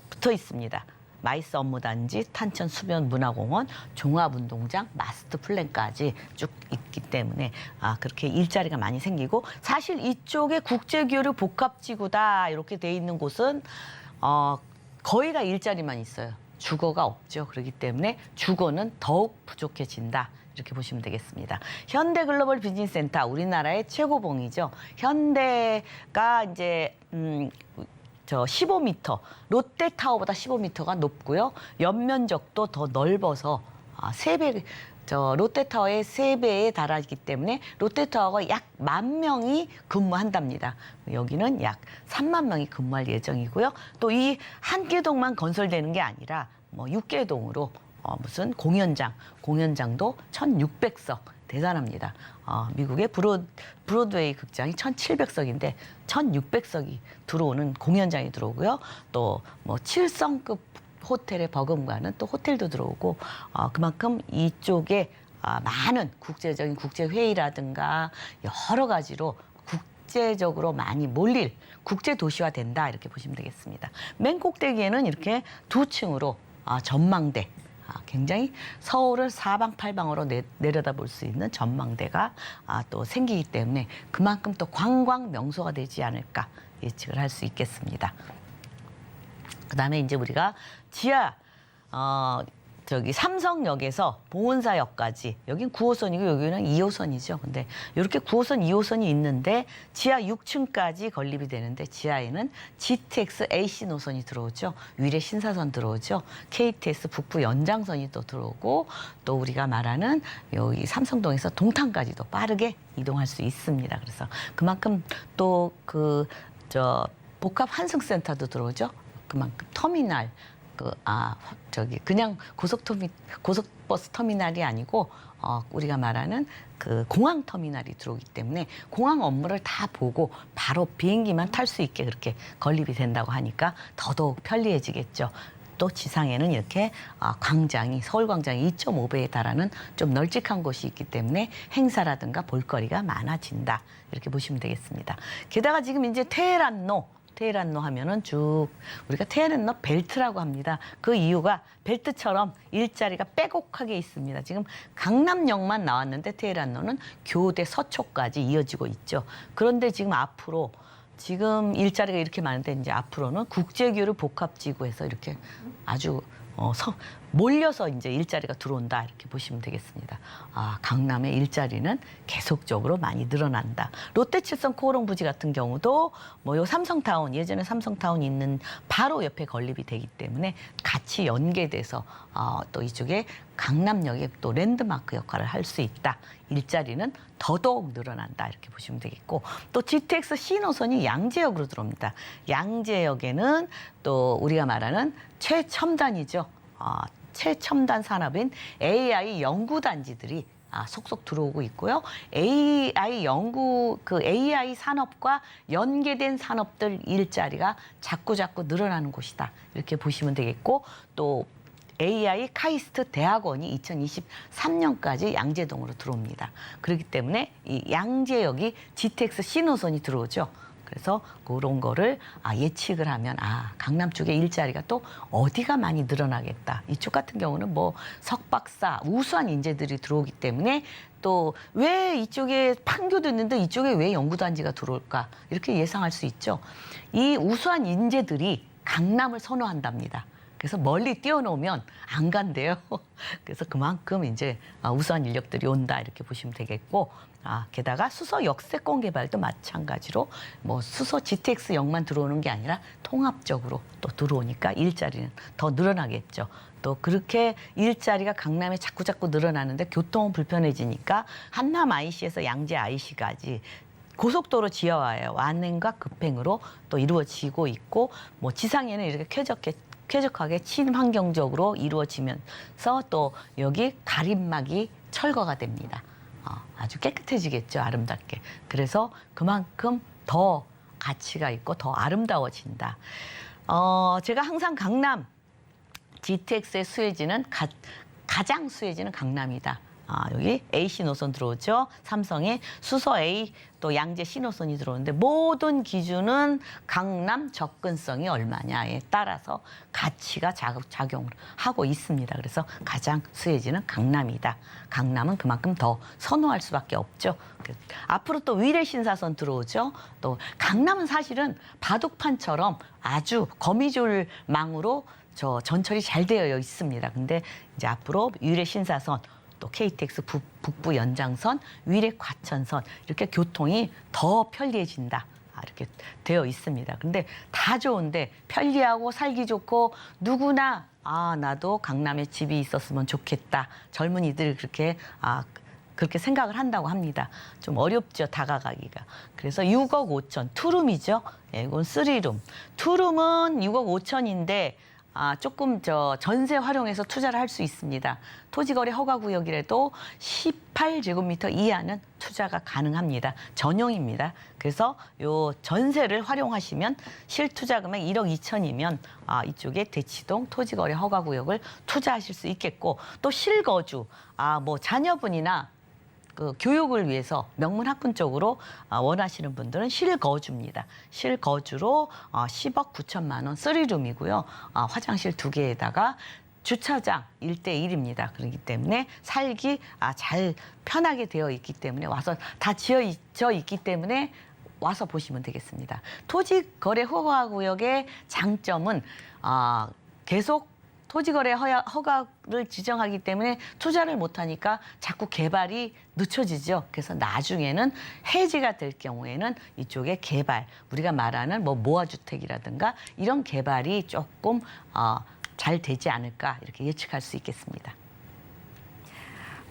붙어 있습니다. 마이스 업무단지, 탄천 수변 문화공원, 종합운동장, 마스터 플랜까지 쭉 있기 때문에 그렇게 일자리가 많이 생기고 사실 이쪽에 국제교류 복합지구다 이렇게 돼 있는 곳은 거의 다 일자리만 있어요. 주거가 없죠. 그렇기 때문에 주거는 더욱 부족해진다. 이렇게 보시면 되겠습니다. 현대 글로벌 비즈니스 센터 우리나라의 최고봉이죠. 현대가 이제 15m, 롯데타워보다 15m가 높고요. 연면적도 더 넓어서 3배, 롯데타워의 3배에 달하기 때문에 롯데타워가 약 10,000명이 근무한답니다. 여기는 약 30,000명이 근무할 예정이고요. 또 이 한 개동만 건설되는 게 아니라 뭐 6개동으로 무슨 공연장도 1,600석. 대단합니다. 미국의 브로드웨이 극장이 1,700석인데 1,600석이 들어오는 공연장이 들어오고요. 또 뭐 7성급 호텔의 버금가는 또 호텔도 들어오고 그만큼 이쪽에 많은 국제적인 국제회의라든가 여러 가지로 국제적으로 많이 몰릴 국제도시화 된다 이렇게 보시면 되겠습니다. 맨 꼭대기에는 이렇게 2층으로 전망대 굉장히 서울을 사방팔방으로 내려다볼 수 있는 전망대가 또 생기기 때문에 그만큼 또 관광 명소가 되지 않을까 예측을 할 수 있겠습니다. 그다음에 이제 우리가 지하 저기 삼성역에서 보은사역까지 여긴 9호선이고 여기는 2호선이죠. 근데 이렇게 9호선, 2호선이 있는데 지하 6층까지 건립이 되는데 지하에는 GTX AC 노선이 들어오죠. 위례 신사선 들어오죠. KTX 북부 연장선이 또 들어오고 또 우리가 말하는 여기 삼성동에서 동탄까지도 빠르게 이동할 수 있습니다. 그래서 그만큼 또 복합 환승센터도 들어오죠. 그만큼 터미널 그냥 고속버스 터미널이 아니고 우리가 말하는 그 공항 터미널이 들어오기 때문에 공항 업무를 다 보고 바로 비행기만 탈 수 있게 그렇게 건립이 된다고 하니까 더더욱 편리해지겠죠. 또 지상에는 이렇게 광장이 서울광장이 2.5배에 달하는 좀 널찍한 곳이 있기 때문에 행사라든가 볼거리가 많아진다. 이렇게 보시면 되겠습니다. 게다가 지금 이제 테헤란로 하면은 쭉 우리가 테헤란로 벨트라고 합니다. 그 이유가 벨트처럼 일자리가 빼곡하게 있습니다. 지금 강남역만 나왔는데 테헤란로는 교대 서초까지 이어지고 있죠. 그런데 지금 앞으로 지금 일자리가 이렇게 많은데 이제 앞으로는 국제교류 복합지구에서 이렇게 아주 몰려서 이제 일자리가 들어온다 이렇게 보시면 되겠습니다. 강남의 일자리는 계속적으로 많이 늘어난다. 롯데칠성 코오롱 부지 같은 경우도 요 삼성타운 예전에 삼성타운 있는 바로 옆에 건립이 되기 때문에 같이 연계돼서 또 이쪽에 강남역에 또 랜드마크 역할을 할 수 있다. 일자리는 더더욱 늘어난다 이렇게 보시면 되겠고 또 GTX C노선이 양재역으로 들어옵니다. 양재역에는 또 우리가 말하는 최첨단이죠. 최첨단 산업인 AI 연구단지들이 속속 들어오고 있고요. AI 산업과 연계된 산업들 일자리가 자꾸 늘어나는 곳이다. 이렇게 보시면 되겠고 또 AI 카이스트 대학원이 2023년까지 양재동으로 들어옵니다. 그렇기 때문에 이 양재역이 GTX C노선이 들어오죠. 그래서 그런 거를 예측을 하면 강남 쪽에 일자리가 또 어디가 많이 늘어나겠다. 이쪽 같은 경우는 뭐 석박사, 우수한 인재들이 들어오기 때문에 또 왜 이쪽에 판교도 있는데 이쪽에 왜 연구단지가 들어올까 이렇게 예상할 수 있죠. 이 우수한 인재들이 강남을 선호한답니다. 그래서 멀리 띄워놓으면 안 간대요. 그래서 그만큼 이제 우수한 인력들이 온다 이렇게 보시면 되겠고 게다가 수서 역세권 개발도 마찬가지로 뭐 수서 GTX역만 들어오는 게 아니라 통합적으로 또 들어오니까 일자리는 더 늘어나겠죠. 또 그렇게 일자리가 강남에 자꾸 늘어나는데 교통은 불편해지니까 한남 IC에서 양재 IC까지 고속도로 지하화예요. 완행과 급행으로 또 이루어지고 있고 뭐 지상에는 이렇게 쾌적하게 친환경적으로 이루어지면서 또 여기 가림막이 철거가 됩니다. 아주 깨끗해지겠죠, 아름답게. 그래서 그만큼 더 가치가 있고 더 아름다워진다. 제가 항상 강남 GTX의 수혜지는 가장 수혜지는 강남이다. 여기 AC 노선 들어오죠. 삼성의 수서 A 또 양재 C 노선이 들어오는데 모든 기준은 강남 접근성이 얼마냐에 따라서 가치가 작용을 하고 있습니다. 그래서 가장 수혜지는 강남이다. 강남은 그만큼 더 선호할 수밖에 없죠. 앞으로 또 위례 신사선 들어오죠. 또 강남은 사실은 바둑판처럼 아주 거미줄망으로 전철이 잘 되어 있습니다. 근데 이제 앞으로 위례 신사선 또 KTX 북부 연장선, 위례 과천선 이렇게 교통이 더 편리해진다. 이렇게 되어 있습니다. 근데 다 좋은데 편리하고 살기 좋고 누구나 나도 강남에 집이 있었으면 좋겠다. 젊은이들이 그렇게 생각을 한다고 합니다. 좀 어렵죠, 다가가기가. 그래서 6억 5천, 투룸이죠. 이건 3룸. 투룸은 6억 5천인데 조금 전세 활용해서 투자를 할 수 있습니다. 토지거래 허가구역이라도 18제곱미터 이하는 투자가 가능합니다. 전용입니다. 그래서 요 전세를 활용하시면 실투자 금액 1억 2천이면 이쪽에 대치동 토지거래 허가구역을 투자하실 수 있겠고 또 실거주, 뭐 자녀분이나 그 교육을 위해서 명문학군 쪽으로 원하시는 분들은 실거주입니다. 실거주로 10억 9천만 원 3룸이고요. 화장실 2개에다가 주차장 1대1입니다. 그렇기 때문에 살기 잘 편하게 되어 있기 때문에 와서 다 지어져 있기 때문에 와서 보시면 되겠습니다. 토지거래 허가구역의 장점은 계속 토지거래 허가를 지정하기 때문에 투자를 못하니까 자꾸 개발이 늦춰지죠. 그래서 나중에는 해지가 될 경우에는 이쪽에 개발, 우리가 말하는 뭐 모아주택이라든가 이런 개발이 조금 잘 되지 않을까 이렇게 예측할 수 있겠습니다.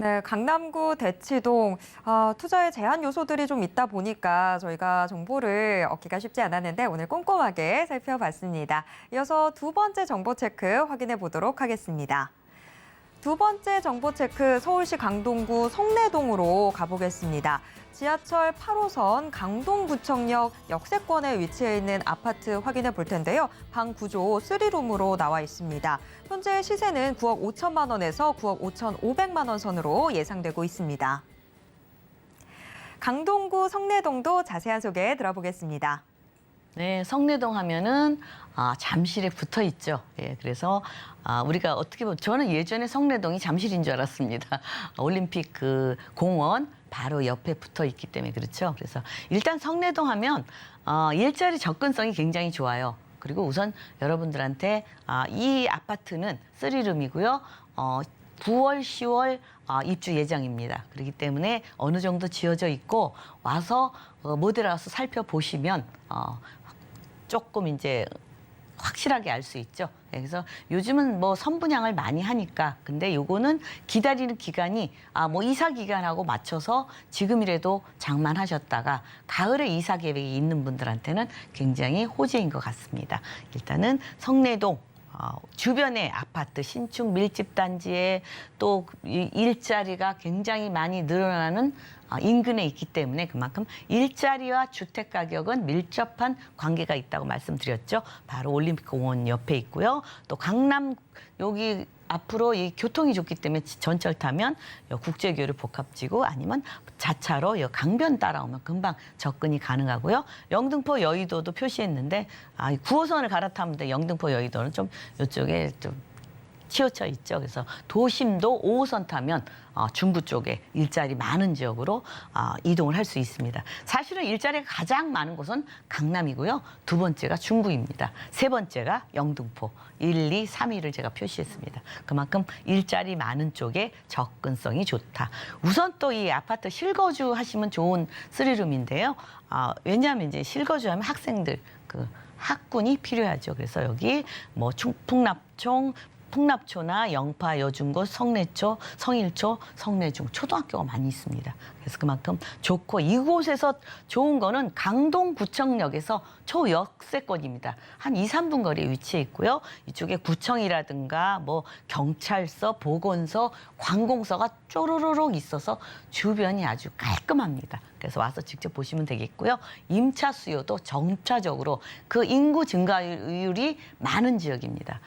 네, 강남구 대치동 투자에 제한 요소들이 좀 있다 보니까 저희가 정보를 얻기가 쉽지 않았는데 오늘 꼼꼼하게 살펴봤습니다. 이어서 두 번째 정보 체크 확인해 보도록 하겠습니다. 두 번째 정보 체크 서울시 강동구 성내동으로 가보겠습니다. 지하철 8호선 강동구청역 역세권에 위치해 있는 아파트 확인해 볼 텐데요. 방 구조 3룸으로 나와 있습니다. 현재 시세는 9억 5천만 원에서 9억 5,500만 원 선으로 예상되고 있습니다. 강동구 성내동도 자세한 소개 들어보겠습니다. 네, 성내동 하면은 잠실에 붙어 있죠. 예, 그래서 우리가 어떻게 보면 저는 예전에 성내동이 잠실인 줄 알았습니다. 올림픽 그 공원 바로 옆에 붙어 있기 때문에 그렇죠. 그래서 일단 성내동 하면 일자리 접근성이 굉장히 좋아요. 그리고 우선 여러분들한테 이 아파트는 3룸이고요. 9월, 10월 입주 예정입니다. 그렇기 때문에 어느 정도 지어져 있고 와서 모델하우스 살펴보시면 조금 이제 확실하게 알 수 있죠. 그래서 요즘은 뭐 선분양을 많이 하니까 근데 요거는 기다리는 기간이 뭐 이사 기간하고 맞춰서 지금이라도 장만하셨다가 가을에 이사 계획이 있는 분들한테는 굉장히 호재인 것 같습니다. 일단은 성내동 주변의 아파트 신축 밀집 단지에 또 일자리가 굉장히 많이 늘어나는 인근에 있기 때문에 그만큼 일자리와 주택 가격은 밀접한 관계가 있다고 말씀드렸죠. 바로 올림픽공원 옆에 있고요. 또 강남 여기 앞으로 이 교통이 좋기 때문에 전철 타면 국제교류 복합지구 아니면 자차로 강변 따라오면 금방 접근이 가능하고요. 영등포 여의도도 표시했는데 9호선을 갈아타면 영등포 여의도는 좀 이쪽에 좀 치우쳐 있죠. 그래서 도심도 5호선 타면 중구 쪽에 일자리 많은 지역으로 이동을 할 수 있습니다. 사실은 일자리가 가장 많은 곳은 강남이고요. 두 번째가 중구입니다. 세 번째가 영등포. 1, 2, 3위를 제가 표시했습니다. 그만큼 일자리 많은 쪽에 접근성이 좋다. 우선 또 이 아파트 실거주 하시면 좋은 3룸인데요. 왜냐하면 이제 실거주 하면 학생들 학군이 필요하죠. 그래서 여기 뭐 풍납초나 영파, 여중고, 성내초, 성일초, 성내중 초등학교가 많이 있습니다. 그래서 그만큼 좋고 이곳에서 좋은 거는 강동구청역에서 초역세권입니다. 한 2, 3분 거리에 위치해 있고요. 이쪽에 구청이라든가 뭐 경찰서, 보건소, 관공서가 쪼르르륵 있어서 주변이 아주 깔끔합니다. 그래서 와서 직접 보시면 되겠고요. 임차 수요도 점차적으로 그 인구 증가율이 많은 지역입니다.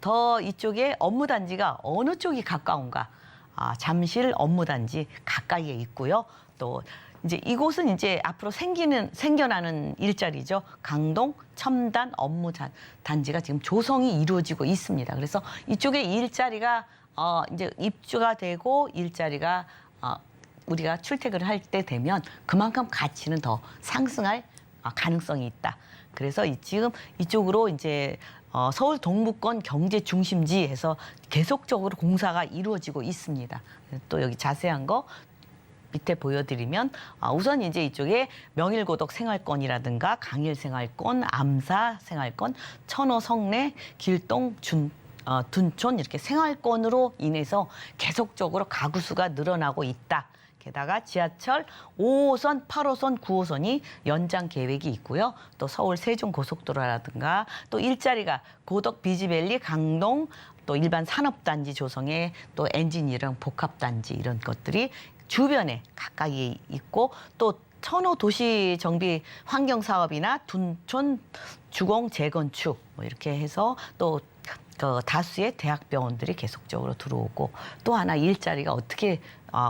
더 이쪽에 업무단지가 어느 쪽이 가까운가? 잠실 업무단지 가까이에 있고요. 또 이제 이곳은 이제 앞으로 생겨나는 일자리죠. 강동 첨단 업무단지가 지금 조성이 이루어지고 있습니다. 그래서 이쪽에 일자리가 이제 입주가 되고 일자리가 우리가 출퇴근을 할 때 되면 그만큼 가치는 더 상승할 가능성이 있다. 그래서 지금 이쪽으로 이제 서울 동부권 경제 중심지에서 계속적으로 공사가 이루어지고 있습니다. 또 여기 자세한 거 밑에 보여드리면 우선 이제 이쪽에 명일고덕 생활권이라든가 강일 생활권, 암사 생활권, 천호 성내, 길동 둔촌 이렇게 생활권으로 인해서 계속적으로 가구 수가 늘어나고 있다. 게다가 지하철 5호선, 8호선, 9호선이 연장 계획이 있고요. 또 서울 세종고속도로라든가 또 일자리가 고덕 비지밸리, 강동 또 일반 산업단지 조성에 또 엔지니어링 복합단지 이런 것들이 주변에 가까이 있고 또 천호 도시 정비 환경 사업이나 둔촌 주공 재건축 뭐 이렇게 해서 또 다수의 대학병원들이 계속적으로 들어오고 또 하나 일자리가 어떻게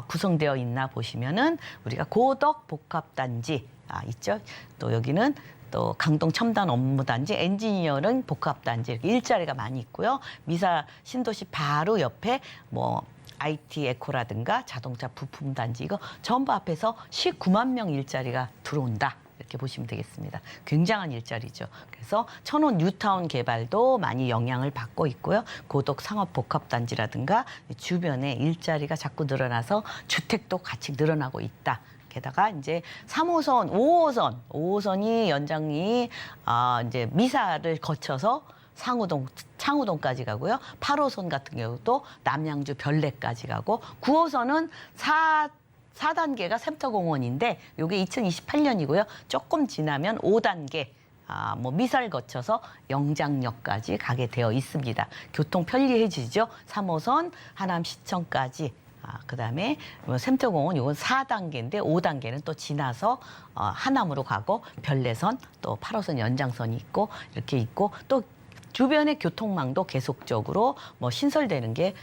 구성되어 있나 보시면은 우리가 고덕 복합단지 있죠. 또 여기는 또 강동 첨단 업무단지, 엔지니어링 복합단지 이렇게 일자리가 많이 있고요. 미사 신도시 바로 옆에 뭐 IT 에코라든가 자동차 부품단지 이거 전부 합해서 19만 명 일자리가 들어온다. 이렇게 보시면 되겠습니다. 굉장한 일자리죠. 그래서 천호 뉴타운 개발도 많이 영향을 받고 있고요. 고덕 상업복합단지라든가 주변에 일자리가 자꾸 늘어나서 주택도 같이 늘어나고 있다. 게다가 이제 3호선, 5호선이 연장이 이제 미사를 거쳐서 창우동까지 가고요. 8호선 같은 경우도 남양주 별내까지 가고 9호선은 4단계가 샘터공원인데 이게 2028년이고요. 조금 지나면 5단계 뭐 미사를 거쳐서 영장역까지 가게 되어 있습니다. 교통 편리해지죠. 3호선 하남시청까지. 그다음에 샘터공원 이건 4단계인데 5단계는 또 지나서 하남으로 가고 별내선 또 8호선 연장선이 있고 이렇게 있고 또 주변의 교통망도 계속적으로 뭐 신설되는 게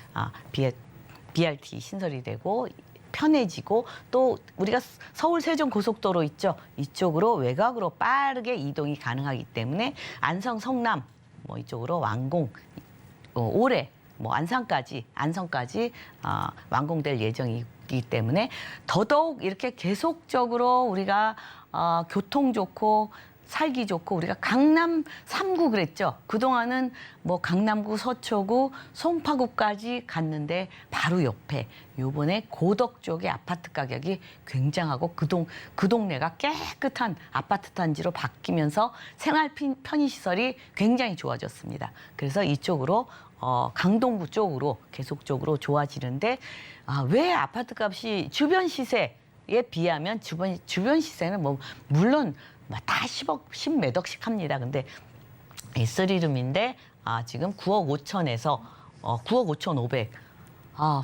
BRT 신설이 되고 편해지고 또 우리가 서울 세종 고속도로 있죠. 이쪽으로 외곽으로 빠르게 이동이 가능하기 때문에 안성 성남 뭐 이쪽으로 완공 올해 뭐 안성까지 완공될 예정이기 때문에 더더욱 이렇게 계속적으로 우리가 교통 좋고 살기 좋고 우리가 강남 3구 그랬죠. 그동안은 뭐 강남구, 서초구, 송파구까지 갔는데 바로 옆에 요번에 고덕 쪽의 아파트 가격이 굉장하고 그 동네가 깨끗한 아파트 단지로 바뀌면서 생활 편의시설이 굉장히 좋아졌습니다. 그래서 이쪽으로 강동구 쪽으로 계속적으로 좋아지는데 왜 아파트 값이 주변 시세에 비하면 주변 시세는 뭐 물론 다 10억, 10몇 억씩 합니다. 근데 S3룸인데 지금 9억 5천에서 9억 5천 5백.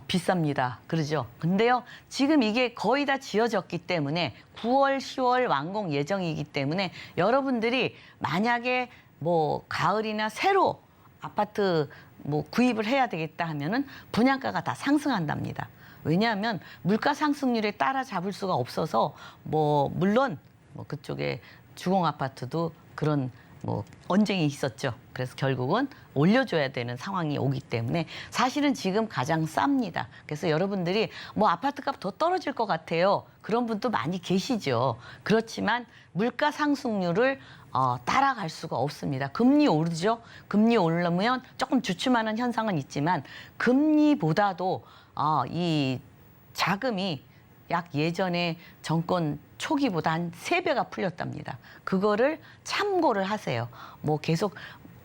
비쌉니다. 그러죠. 근데요, 지금 이게 거의 다 지어졌기 때문에 9월, 10월 완공 예정이기 때문에 여러분들이 만약에 뭐 가을이나 새로 아파트 뭐 구입을 해야 되겠다 하면은 분양가가 다 상승한답니다. 왜냐하면 물가 상승률에 따라잡을 수가 없어서 뭐 물론 뭐 그쪽에 주공 아파트도 그런 뭐 언쟁이 있었죠. 그래서 결국은 올려줘야 되는 상황이 오기 때문에 사실은 지금 가장 쌉니다. 그래서 여러분들이 뭐 아파트값 더 떨어질 것 같아요. 그런 분도 많이 계시죠. 그렇지만 물가 상승률을 따라갈 수가 없습니다. 금리 오르죠. 금리 오르면 조금 주춤하는 현상은 있지만 금리보다도 이 자금이 약 예전에 정권 초기보다 한 3배가 풀렸답니다. 그거를 참고를 하세요. 뭐 계속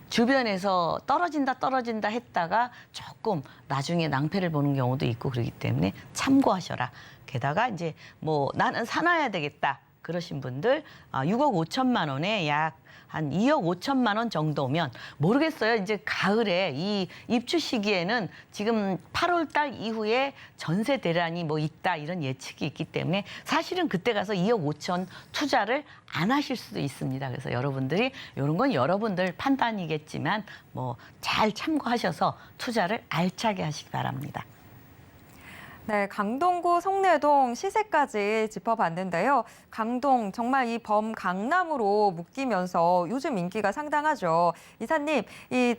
주변에서 떨어진다 했다가 조금 나중에 낭패를 보는 경우도 있고 그러기 때문에 참고하셔라. 게다가 이제 뭐 나는 사놔야 되겠다. 그러신 분들 6억 5천만 원에 약 한 2억 5천만 원 정도면 모르겠어요. 이제 가을에 이 입주 시기에는 지금 8월 달 이후에 전세 대란이 뭐 있다 이런 예측이 있기 때문에 사실은 그때 가서 2억 5천 투자를 안 하실 수도 있습니다. 그래서 여러분들이 이런 건 여러분들 판단이겠지만 뭐 잘 참고하셔서 투자를 알차게 하시기 바랍니다. 네, 강동구 송내동 시세까지 짚어봤는데요. 강동 정말 이 범강남으로 묶이면서 요즘 인기가 상당하죠. 이사님,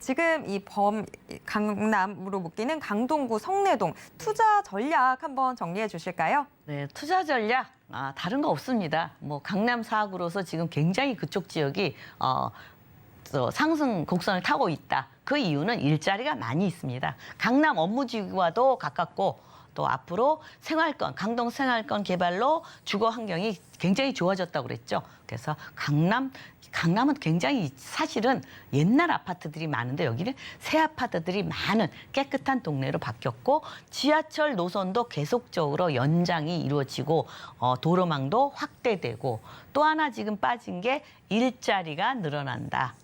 지금 이 범강남으로 묶이는 강동구 송내동 투자 전략 한번 정리해 주실까요? 네, 투자 전략 다른 거 없습니다. 뭐 강남 4구로서 지금 굉장히 그쪽 지역이 상승 곡선을 타고 있다. 그 이유는 일자리가 많이 있습니다. 강남 업무지구와도 가깝고 또 앞으로 강동 생활권 개발로 주거 환경이 굉장히 좋아졌다고 그랬죠. 그래서 강남은 굉장히 사실은 옛날 아파트들이 많은데 여기는 새 아파트들이 많은 깨끗한 동네로 바뀌었고 지하철 노선도 계속적으로 연장이 이루어지고 도로망도 확대되고 또 하나 지금 빠진 게 일자리가 늘어난다.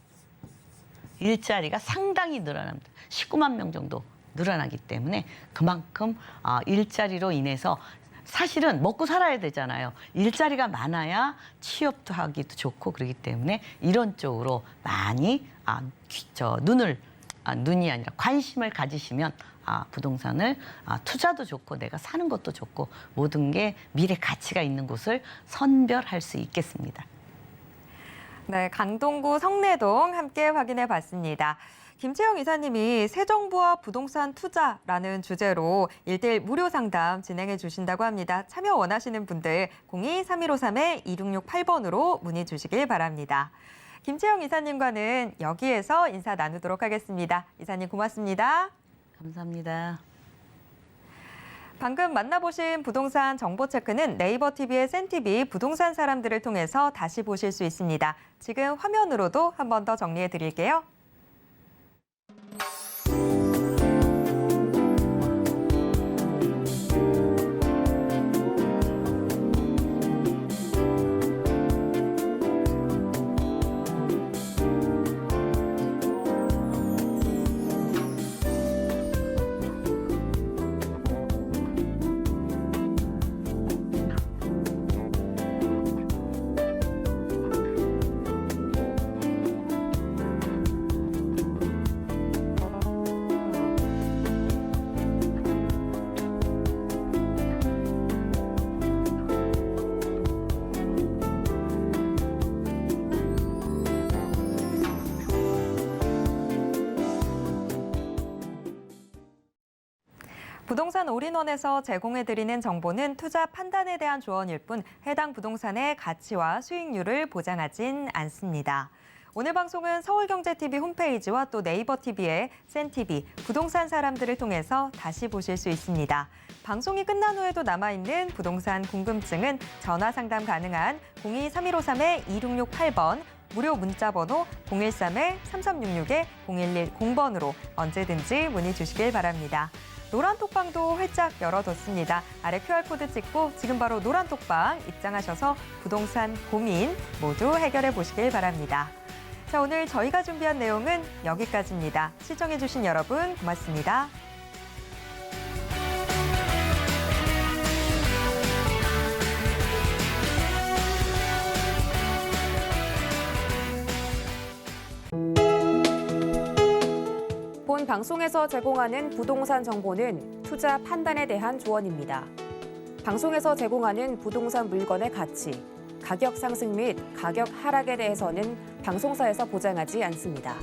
일자리가 상당히 늘어납니다. 19만 명 정도 늘어나기 때문에 그만큼 일자리로 인해서 사실은 먹고 살아야 되잖아요. 일자리가 많아야 취업도 하기도 좋고 그렇기 때문에 이런 쪽으로 많이 눈이 아니라 관심을 가지시면 부동산을 투자도 좋고 내가 사는 것도 좋고 모든 게 미래 가치가 있는 곳을 선별할 수 있겠습니다. 네, 강동구 성내동 함께 확인해 봤습니다. 김채영 이사님이 새 정부와 부동산 투자라는 주제로 1:1 무료 상담 진행해 주신다고 합니다. 참여 원하시는 분들 02-3153-2668번으로 문의 주시길 바랍니다. 김채영 이사님과는 여기에서 인사 나누도록 하겠습니다. 이사님 고맙습니다. 감사합니다. 방금 만나보신 부동산 정보체크는 네이버 TV의 센TV 부동산 사람들을 통해서 다시 보실 수 있습니다. 지금 화면으로도 한 번 더 정리해 드릴게요. 부동산 올인원에서 제공해드리는 정보는 투자 판단에 대한 조언일 뿐 해당 부동산의 가치와 수익률을 보장하진 않습니다. 오늘 방송은 서울경제TV 홈페이지와 또 네이버 TV의 센TV 부동산 사람들을 통해서 다시 보실 수 있습니다. 방송이 끝난 후에도 남아있는 부동산 궁금증은 전화 상담 가능한 02-3153-2668번 무료 문자번호 013-3366-0110번으로 언제든지 문의 주시길 바랍니다. 노란 톡방도 활짝 열어뒀습니다. 아래 QR코드 찍고 지금 바로 노란 톡방 입장하셔서 부동산 고민 모두 해결해 보시길 바랍니다. 자, 오늘 저희가 준비한 내용은 여기까지입니다. 시청해주신 여러분 고맙습니다. 본 방송에서 제공하는 부동산 정보는 투자 판단에 대한 조언입니다. 방송에서 제공하는 부동산 물건의 가치, 가격 상승 및 가격 하락에 대해서는 방송사에서 보장하지 않습니다.